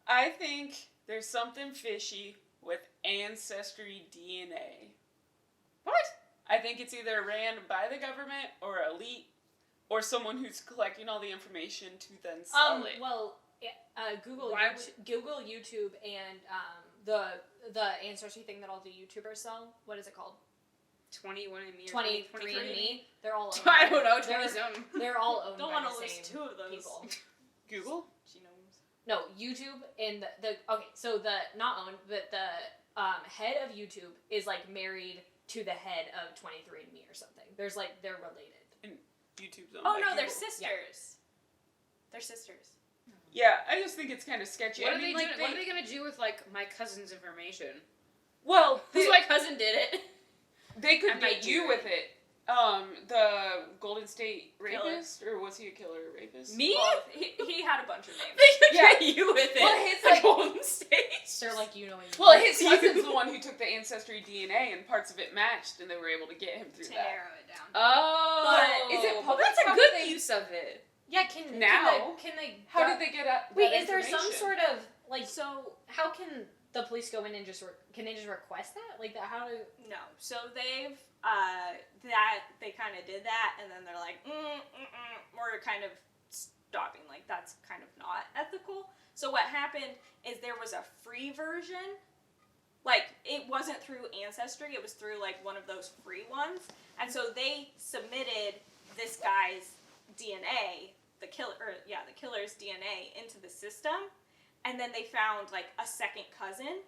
S4: I think there's something fishy with ancestry DNA.
S1: What?
S4: I think it's either ran by the government or elite or someone who's collecting all the information to then sell it.
S2: Well, Google
S1: Why
S2: Google YouTube and the ancestry thing that all the YouTubers sell. What is it called?
S1: 21andMe or
S2: 23andMe. They're all. Owned
S1: I don't know,
S2: They're-
S1: 20 something.
S2: They're all owned
S3: Don't
S2: by
S3: want to
S2: the
S3: list
S2: same
S3: two of those
S2: people.
S4: Google?
S3: genomes.
S2: No, YouTube and the okay. So the not owned, but the head of YouTube is like married to the head of 23andMe or something. There's like they're related.
S4: YouTube's owned
S3: Oh
S4: by
S3: no, they're
S4: Google.
S3: sisters. They're sisters.
S4: Yeah, I just think it's kind of sketchy.
S1: What
S4: I
S1: are
S4: mean,
S1: they
S4: like,
S1: doing? What are they gonna do with like my cousin's information?
S4: Well,
S1: Because my cousin did it.
S4: they could
S1: I might
S4: get you
S1: do
S4: with it. The Golden State rapist, or was he a killer or rapist?
S1: Me?
S3: Well, he had a bunch of names.
S1: They could
S4: Yeah.
S1: get you with it.
S4: Well, his,
S1: The
S4: like-
S1: Golden State.
S2: They're like, you know.
S4: Well, his cousin's the one who took the ancestry DNA and parts of it matched, and they were able to get him through
S3: To
S4: that.
S3: narrow it down.
S1: Oh,
S3: But
S4: is it
S1: well,
S4: public
S1: that's a
S4: property?
S1: good use of it.
S2: Yeah, can
S4: Now?
S2: can they
S4: How did they get at
S2: Wait,
S4: that
S2: is there some
S4: information?
S2: sort of like?
S3: So
S2: How can the police go in and just can they just request that? Like that? How do?
S3: no, so they've that they kind of did that, and then they're like, we're kind of stopping. Like that's kind of not ethical. So what happened is there was a free version. Like it wasn't through Ancestry; it was through like one of those free ones, and so they submitted this guy's DNA, the killer's DNA into the system, and then they found like a second cousin.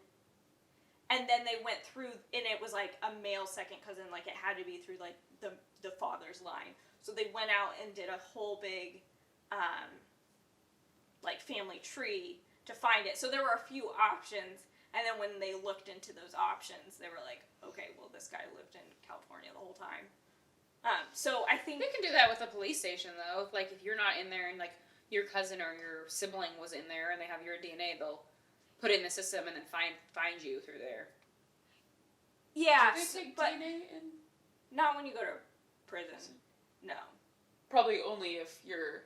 S3: And then they went through, and it was like a male second cousin, like it had to be through like the father's line. So they went out and did a whole big, like family tree to find it. So there were a few options, and then when they looked into those options, they were like, okay, well this guy lived in California the whole time. So I think
S1: They can do that with a police station though. Like if you're not in there and like your cousin or your sibling was in there and they have your DNA, they'll put it in the system and then find you through there.
S3: yeah,
S4: Do they take
S3: but
S4: DNA in?
S3: not when you go to prison. No,
S4: Probably only if you're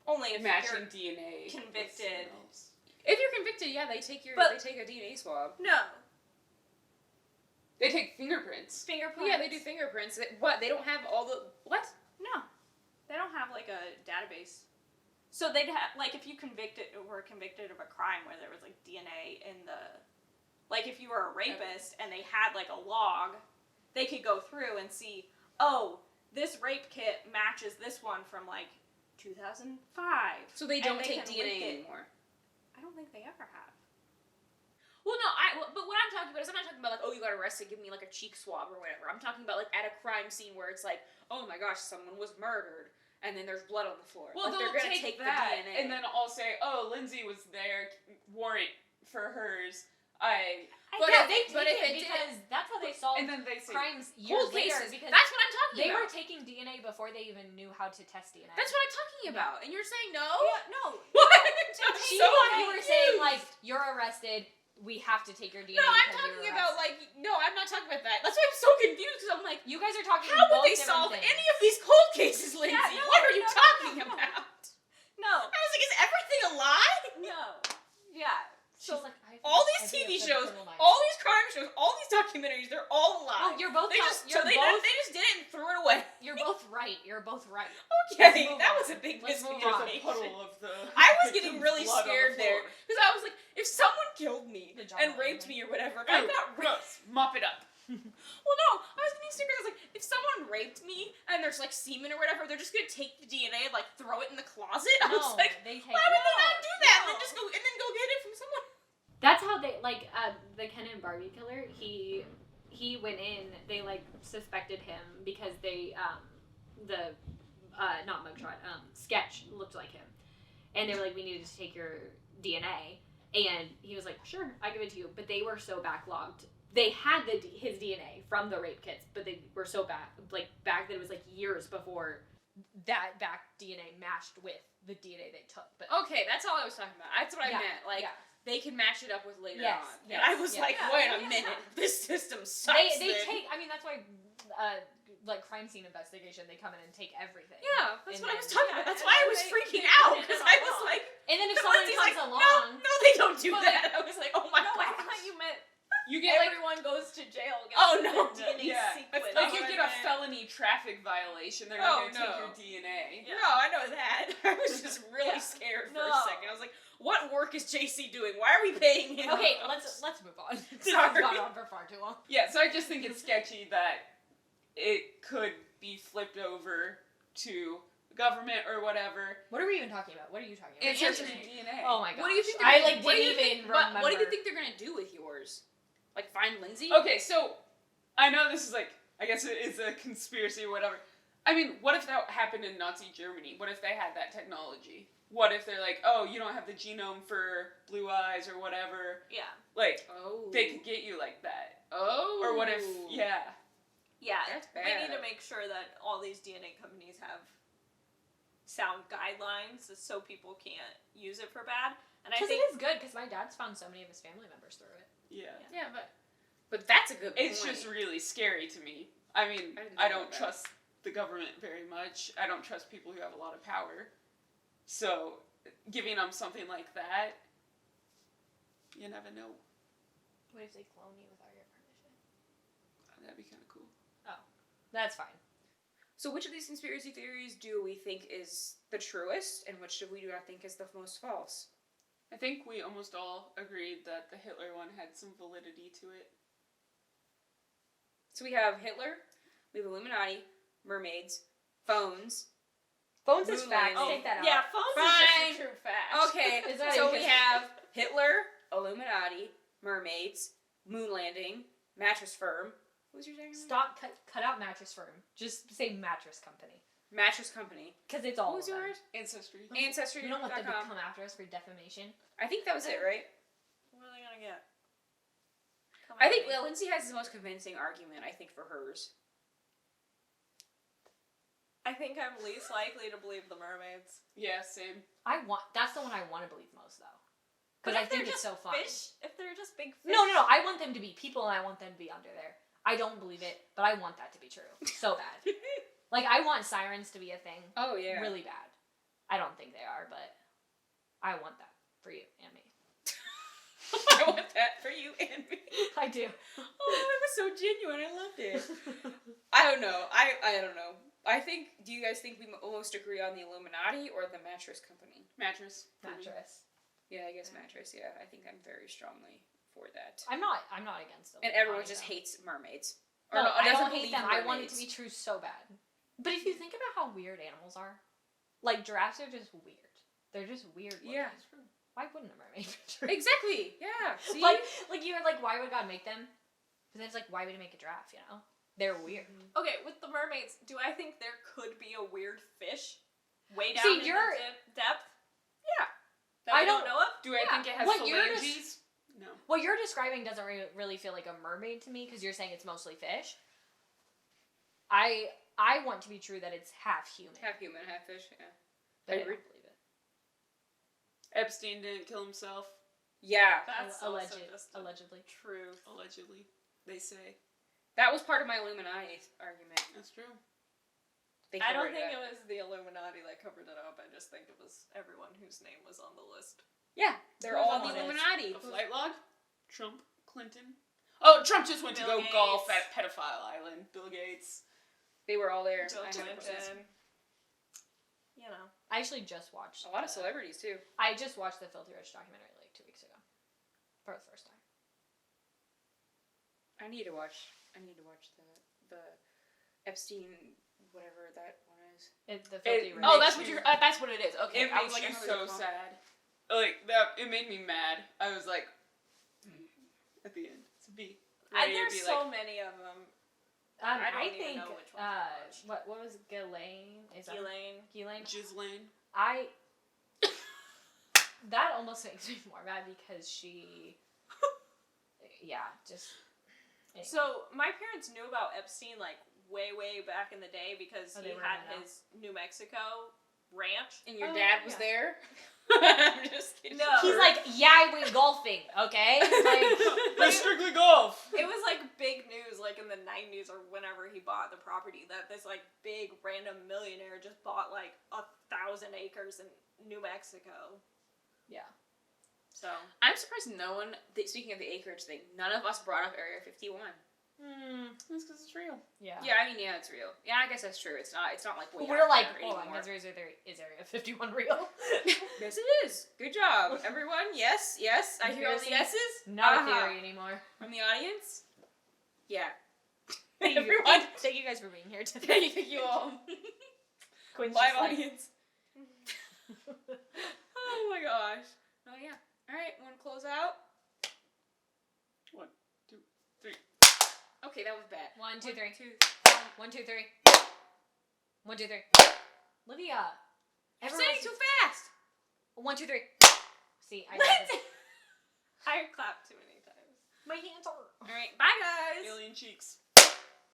S3: only if
S4: matching
S3: you're
S4: DNA. with
S3: convicted.
S4: someone else.
S1: If you're convicted, yeah, they take
S3: But-
S1: a DNA swab.
S3: No
S4: They take fingerprints.
S3: fingerprints.
S1: Well, yeah, they do fingerprints. What? They don't have all the what?
S3: No, they don't have like a database. So they'd have like if you were convicted of a crime where there was like DNA in the, like if you were a rapist and they had like a log, they could go through and see, oh, this rape kit matches this one from like 2005.
S1: So they
S3: And
S1: don't
S3: they
S1: take
S3: can link
S1: DNA
S3: it.
S1: anymore.
S3: I don't think they ever have.
S1: Well, no, but what I'm talking about is I'm not talking about like, oh, you got arrested, give me like a cheek swab or whatever. I'm talking about like at a crime scene where it's like, oh my gosh, someone was murdered, and then there's blood on the floor.
S4: Well,
S1: like,
S4: they'll
S1: they're gonna
S4: take
S1: take
S4: that,
S1: the DNA,
S4: and then I'll say, "Oh, Lindsay was there. Warrant for hers."
S1: But
S2: yeah,
S1: if
S2: they
S1: it- but
S2: take
S1: if
S2: it
S1: it
S2: because that's how they solve
S4: And then they say,
S2: crimes years
S1: cold
S2: later.
S1: cases.
S2: Because
S1: That's what I'm talking
S2: they
S1: about.
S2: were taking DNA before they even knew how to test DNA.
S1: That's what I'm talking about, and you're saying no.
S3: Yeah, no.
S1: What? I'm
S2: She
S1: so
S2: thought you were saying
S1: confused.
S2: like you're arrested. We have to take your DNA.
S1: No, I'm
S2: because
S1: talking
S2: you're
S1: about
S2: arrested.
S1: like no, I'm not talking about that. That's why I'm so confused because I'm like,
S2: You guys are talking.
S1: how would
S2: both
S1: they
S2: different
S1: solve
S2: things.
S1: any of these cold cases, Lindsay?
S3: no,
S1: what are you
S3: no,
S1: talking
S3: no.
S1: about?
S3: No.
S1: I was like, is everything a lie?
S3: No. Yeah.
S2: She's
S3: So
S2: like,
S1: All these TV shows, all these crime shows, all these documentaries, they're all a lie.
S2: Oh, you're both.
S1: they just
S2: you're
S1: they
S2: both.
S1: just did it and threw it away.
S2: You're both right. You're both right.
S1: Okay,
S2: move
S1: that
S2: on.
S1: was a big
S2: Let's move
S4: "There's
S2: on.
S4: a
S1: misinformation.
S4: puddle of the."
S1: I was getting
S4: victim's
S1: really
S4: blood on the
S1: scared there
S4: floor.
S1: because I was like, if someone killed me
S2: Good job,
S1: and
S2: Lindsay.
S1: raped me or whatever, if I
S4: Ew,
S1: got raped.
S4: gross. Mop it up.
S1: Well, no, I was getting scared. I was like, if someone raped me and there's like semen or whatever, they're just gonna take the DNA and like throw it in the closet. I
S2: No,
S1: was like,
S2: they take
S1: why would
S2: it.
S1: they not do that and
S3: No.
S1: then just go get it from someone?
S2: That's how they like the Ken and Barbie killer. He went in. They like suspected him because they not mugshot sketch looked like him, and they were like, we needed to take your DNA, and he was like, sure, I give it to you. But they were so backlogged. They had his DNA from the rape kits, but they were so back that it was like years before that back DNA matched with the DNA they took. But
S1: Okay, that's all I was talking about. That's what I
S2: Yeah,
S1: meant. Like
S2: yeah.
S1: they can match it up with later
S2: Yes,
S1: on.
S2: yes,
S1: and I was
S2: yes.
S1: like,
S3: Yeah,
S1: wait a
S3: yeah.
S1: minute, this system sucks.
S2: They
S1: then.
S2: take. I mean, that's why like crime scene investigation. They come in and take everything.
S1: Yeah, that's
S2: And
S1: what I was
S2: then-
S1: talking
S3: yeah,
S1: about. That's
S3: and
S1: why I
S3: then
S1: was
S3: they-
S1: freaking
S3: they
S1: out
S3: put it
S1: because
S3: in
S1: I
S3: a
S1: was
S3: log.
S1: like,
S2: And then if
S1: the
S2: someone
S1: Lindsay's
S2: comes
S1: like,
S2: along,
S1: no, they don't do
S3: Well,
S1: that. I was like, oh my
S3: No, I
S1: god.
S3: thought you meant
S4: You get like
S3: everyone goes to jail. Gets
S1: Oh, no.
S3: the DNA
S4: Yeah.
S3: sequence.
S4: like you
S1: Oh,
S4: get a
S1: man.
S4: felony traffic violation. They're
S1: Oh,
S4: not gonna take
S1: no.
S4: your DNA.
S3: Yeah.
S1: No, I know that. I was just really
S3: Yeah.
S1: scared for
S3: No.
S1: a second. I was like, what work is JC doing? Why are we paying him?
S2: okay, let's move on. This
S1: Sorry.
S2: has gone on for far too long.
S4: Yeah, so I just think it's sketchy that it could be flipped over to the government or whatever.
S2: What are we even talking about? What are you talking about?
S4: It's just
S1: DNA.
S4: DNA.
S2: Oh my god.
S1: What do you think?
S2: I
S1: they're
S2: like
S1: what do you
S2: didn't
S1: think,
S2: even
S1: but
S2: remember.
S1: what do you think they're gonna do with yours? Like find Lindsay?
S4: Okay, so I know this is like, I guess it is a conspiracy or whatever. I mean, what if that happened in Nazi Germany? What if they had that technology? what if they're like, oh, you don't have the genome for blue eyes or whatever?
S3: Yeah.
S4: Like,
S1: Oh.
S4: they could get you like that.
S1: Oh.
S4: Or what if, yeah.
S3: Yeah.
S1: That's
S3: We
S1: bad.
S3: need to make sure that all these DNA companies have sound guidelines so people can't use it for bad. And I
S2: Because
S3: think
S2: it is good, because my dad's found so many of his family members through it.
S4: Yeah.
S1: Yeah, but that's a good
S4: It's
S1: point.
S4: just really scary to me. I mean,
S1: I didn't
S4: I
S1: think
S4: don't
S1: about that.
S4: trust the government very much. I don't trust people who have a lot of power. So, giving them something like that, you never know.
S2: What if they clone you without your permission?
S4: That'd be kind of cool.
S2: That's fine.
S1: So which of these conspiracy theories do we think is the truest, and which do we not think is the most false?
S4: I think we almost all agreed that the Hitler one had some validity to it.
S1: So we have Hitler, we have Illuminati, mermaids, phones.
S2: Phones is
S1: Moon
S2: facts.
S1: landing.
S2: Take that out.
S3: yeah, phones
S1: Fine.
S3: is just a true fact.
S1: Okay,
S2: Is that
S1: so
S2: even-
S1: we have Hitler, Illuminati, mermaids, moon landing, mattress firm. What was your second one?
S2: Stop, cut out mattress firm. Just say mattress company.
S1: Mattress company.
S2: Because it's all
S1: What was
S2: of them.
S1: yours?
S4: Ancestry.
S1: Ancestry.com.
S2: We don't want them to come after us for defamation.
S1: I think that was it, right?
S3: What are they gonna get? Come
S1: I
S3: at
S1: think
S3: me.
S1: Lindsay has the most convincing argument, I think, for hers.
S3: I think I'm least likely to believe the mermaids.
S4: Yeah, same.
S2: That's the one I want to believe most, though.
S3: But
S2: Because I
S3: if they're
S2: think it's
S3: just
S2: so fun.
S3: fish, if they're just big fish.
S2: No. I want them to be people, and I want them to be under there. I don't believe it, but I want that to be true. So bad. Like, I want sirens to be a thing.
S1: Oh, yeah.
S2: Really bad. I don't think they are, but I want that for you and me.
S1: I want that for you and me.
S2: I do.
S1: Oh, it was so genuine. I loved it. I don't know. I don't know. I think, do you guys think we almost agree on the Illuminati or the mattress company?
S4: Mattress. for me.
S2: Mattress.
S1: Yeah, I guess mattress, yeah. I think I'm very strongly for that.
S2: I'm not against them.
S1: And everyone just hates mermaids.
S2: No, I
S1: doesn't
S2: don't hate
S1: believe
S2: them. I want it to
S1: mermaids.
S2: be true so bad. But if you think about how weird animals are, like giraffes are just weird. They're just weird looking.
S1: Yeah.
S2: Why wouldn't a mermaid be true?
S1: Exactly, yeah. See?
S2: Like you're like, why would God make them? But then it's like, why would he make a giraffe, you know? They're weird.
S3: Okay, with the mermaids, do I think there could be a weird fish way down
S2: See,
S3: in
S2: you're-
S3: the depth?
S1: Yeah.
S3: That
S2: I
S3: we don't
S2: don't-
S3: know of?
S4: Do I
S2: Yeah.
S4: think it has
S2: What you're
S4: phalanges? No.
S2: What you're describing doesn't really feel like a mermaid to me because you're saying it's mostly fish. I want to be true that it's half human.
S1: Half human, half fish, yeah.
S2: But I
S1: agree.
S2: don't believe it.
S4: Epstein didn't kill himself,
S1: Yeah.
S3: That's also just a
S2: Allegedly.
S3: truth.
S4: allegedly. They say.
S1: That was part of my Illuminati argument.
S4: That's true.
S1: They
S3: I don't
S1: covered
S3: think
S1: it
S3: it
S1: up.
S3: was the Illuminati that covered it up. I just think it was everyone whose name was on the list.
S1: Yeah, they're
S2: Who's
S1: all
S2: on
S1: the
S2: it?
S1: Illuminati.
S4: A flight log? Trump? Clinton? Oh, Trump just went to
S3: Bill
S4: go golf
S3: Gates.
S4: at Pedophile Island. Bill Gates.
S1: They were all there.
S3: Bill
S1: I had
S3: Clinton. You know.
S2: I actually just watched
S1: a lot of celebrities too.
S2: I just watched the Filthy Rich documentary like 2 weeks ago. For the first time.
S1: I need to watch the Epstein, whatever that one is.
S2: The Filthy Rich.
S1: Oh, that's what you're. That's what it is. Okay,
S4: It
S1: I was
S4: makes
S1: like,
S4: you
S1: I know
S4: so
S1: what it's called.
S4: sad. Like, that, it made me mad. I was like, at the end, to be ready to
S3: There's
S4: be
S3: so
S4: like,
S3: many of them.
S2: I
S3: don't even
S2: think
S3: know which one to watch.
S2: what was it? Ghislaine? Is that
S3: Elaine.
S2: Ghislaine?
S4: Ghislaine.
S2: That almost makes me more mad because she just
S3: So my parents knew about Epstein like way back in the day because
S2: Oh,
S3: he
S2: they were
S3: had
S2: in the know.
S3: his New Mexico ranch.
S1: And your
S2: Oh,
S1: dad was
S2: yeah.
S1: there. I'm just kidding.
S3: No.
S2: he's like, yeah, I went golfing, okay? Like,
S4: But strictly golf!
S3: It was like big news, like in the 90s or whenever he bought the property, that this like big random millionaire just bought like 1,000 acres in New Mexico.
S2: yeah.
S3: So
S1: I'm surprised no one. Speaking of the acreage thing, none of us brought up Area 51.
S4: That's because it's real.
S2: Yeah.
S1: Yeah, I mean, yeah, it's real. Yeah, I guess that's true. It's not like way
S2: We're
S1: out
S2: like,
S1: there
S2: hold on,
S1: anymore.
S2: is Area 51 real?
S1: Yes, it is. Good job, everyone. Yes. I hear all the
S2: Conspiracy?
S1: yeses.
S2: Not a
S1: Uh-huh.
S2: theory anymore.
S1: From the audience. Yeah.
S2: Thank you,
S1: Everyone.
S2: thank you guys for being here today.
S1: Thank you all.
S2: Quinn's
S1: Live
S2: just like-
S1: audience. Oh my gosh. Oh yeah. All right. Want to close out?
S4: 1, 2, 3.
S1: Okay, that was bad.
S2: 1, 2, 3.
S1: 2.
S2: 1, 2, 3. 1, 2, 3. Lydia.
S1: You're
S2: Everyone's
S1: saying too fast.
S2: 1, 2, 3. See, I did it.
S3: I clapped too many times.
S2: My hands are.
S1: All right, bye guys.
S4: Alien cheeks.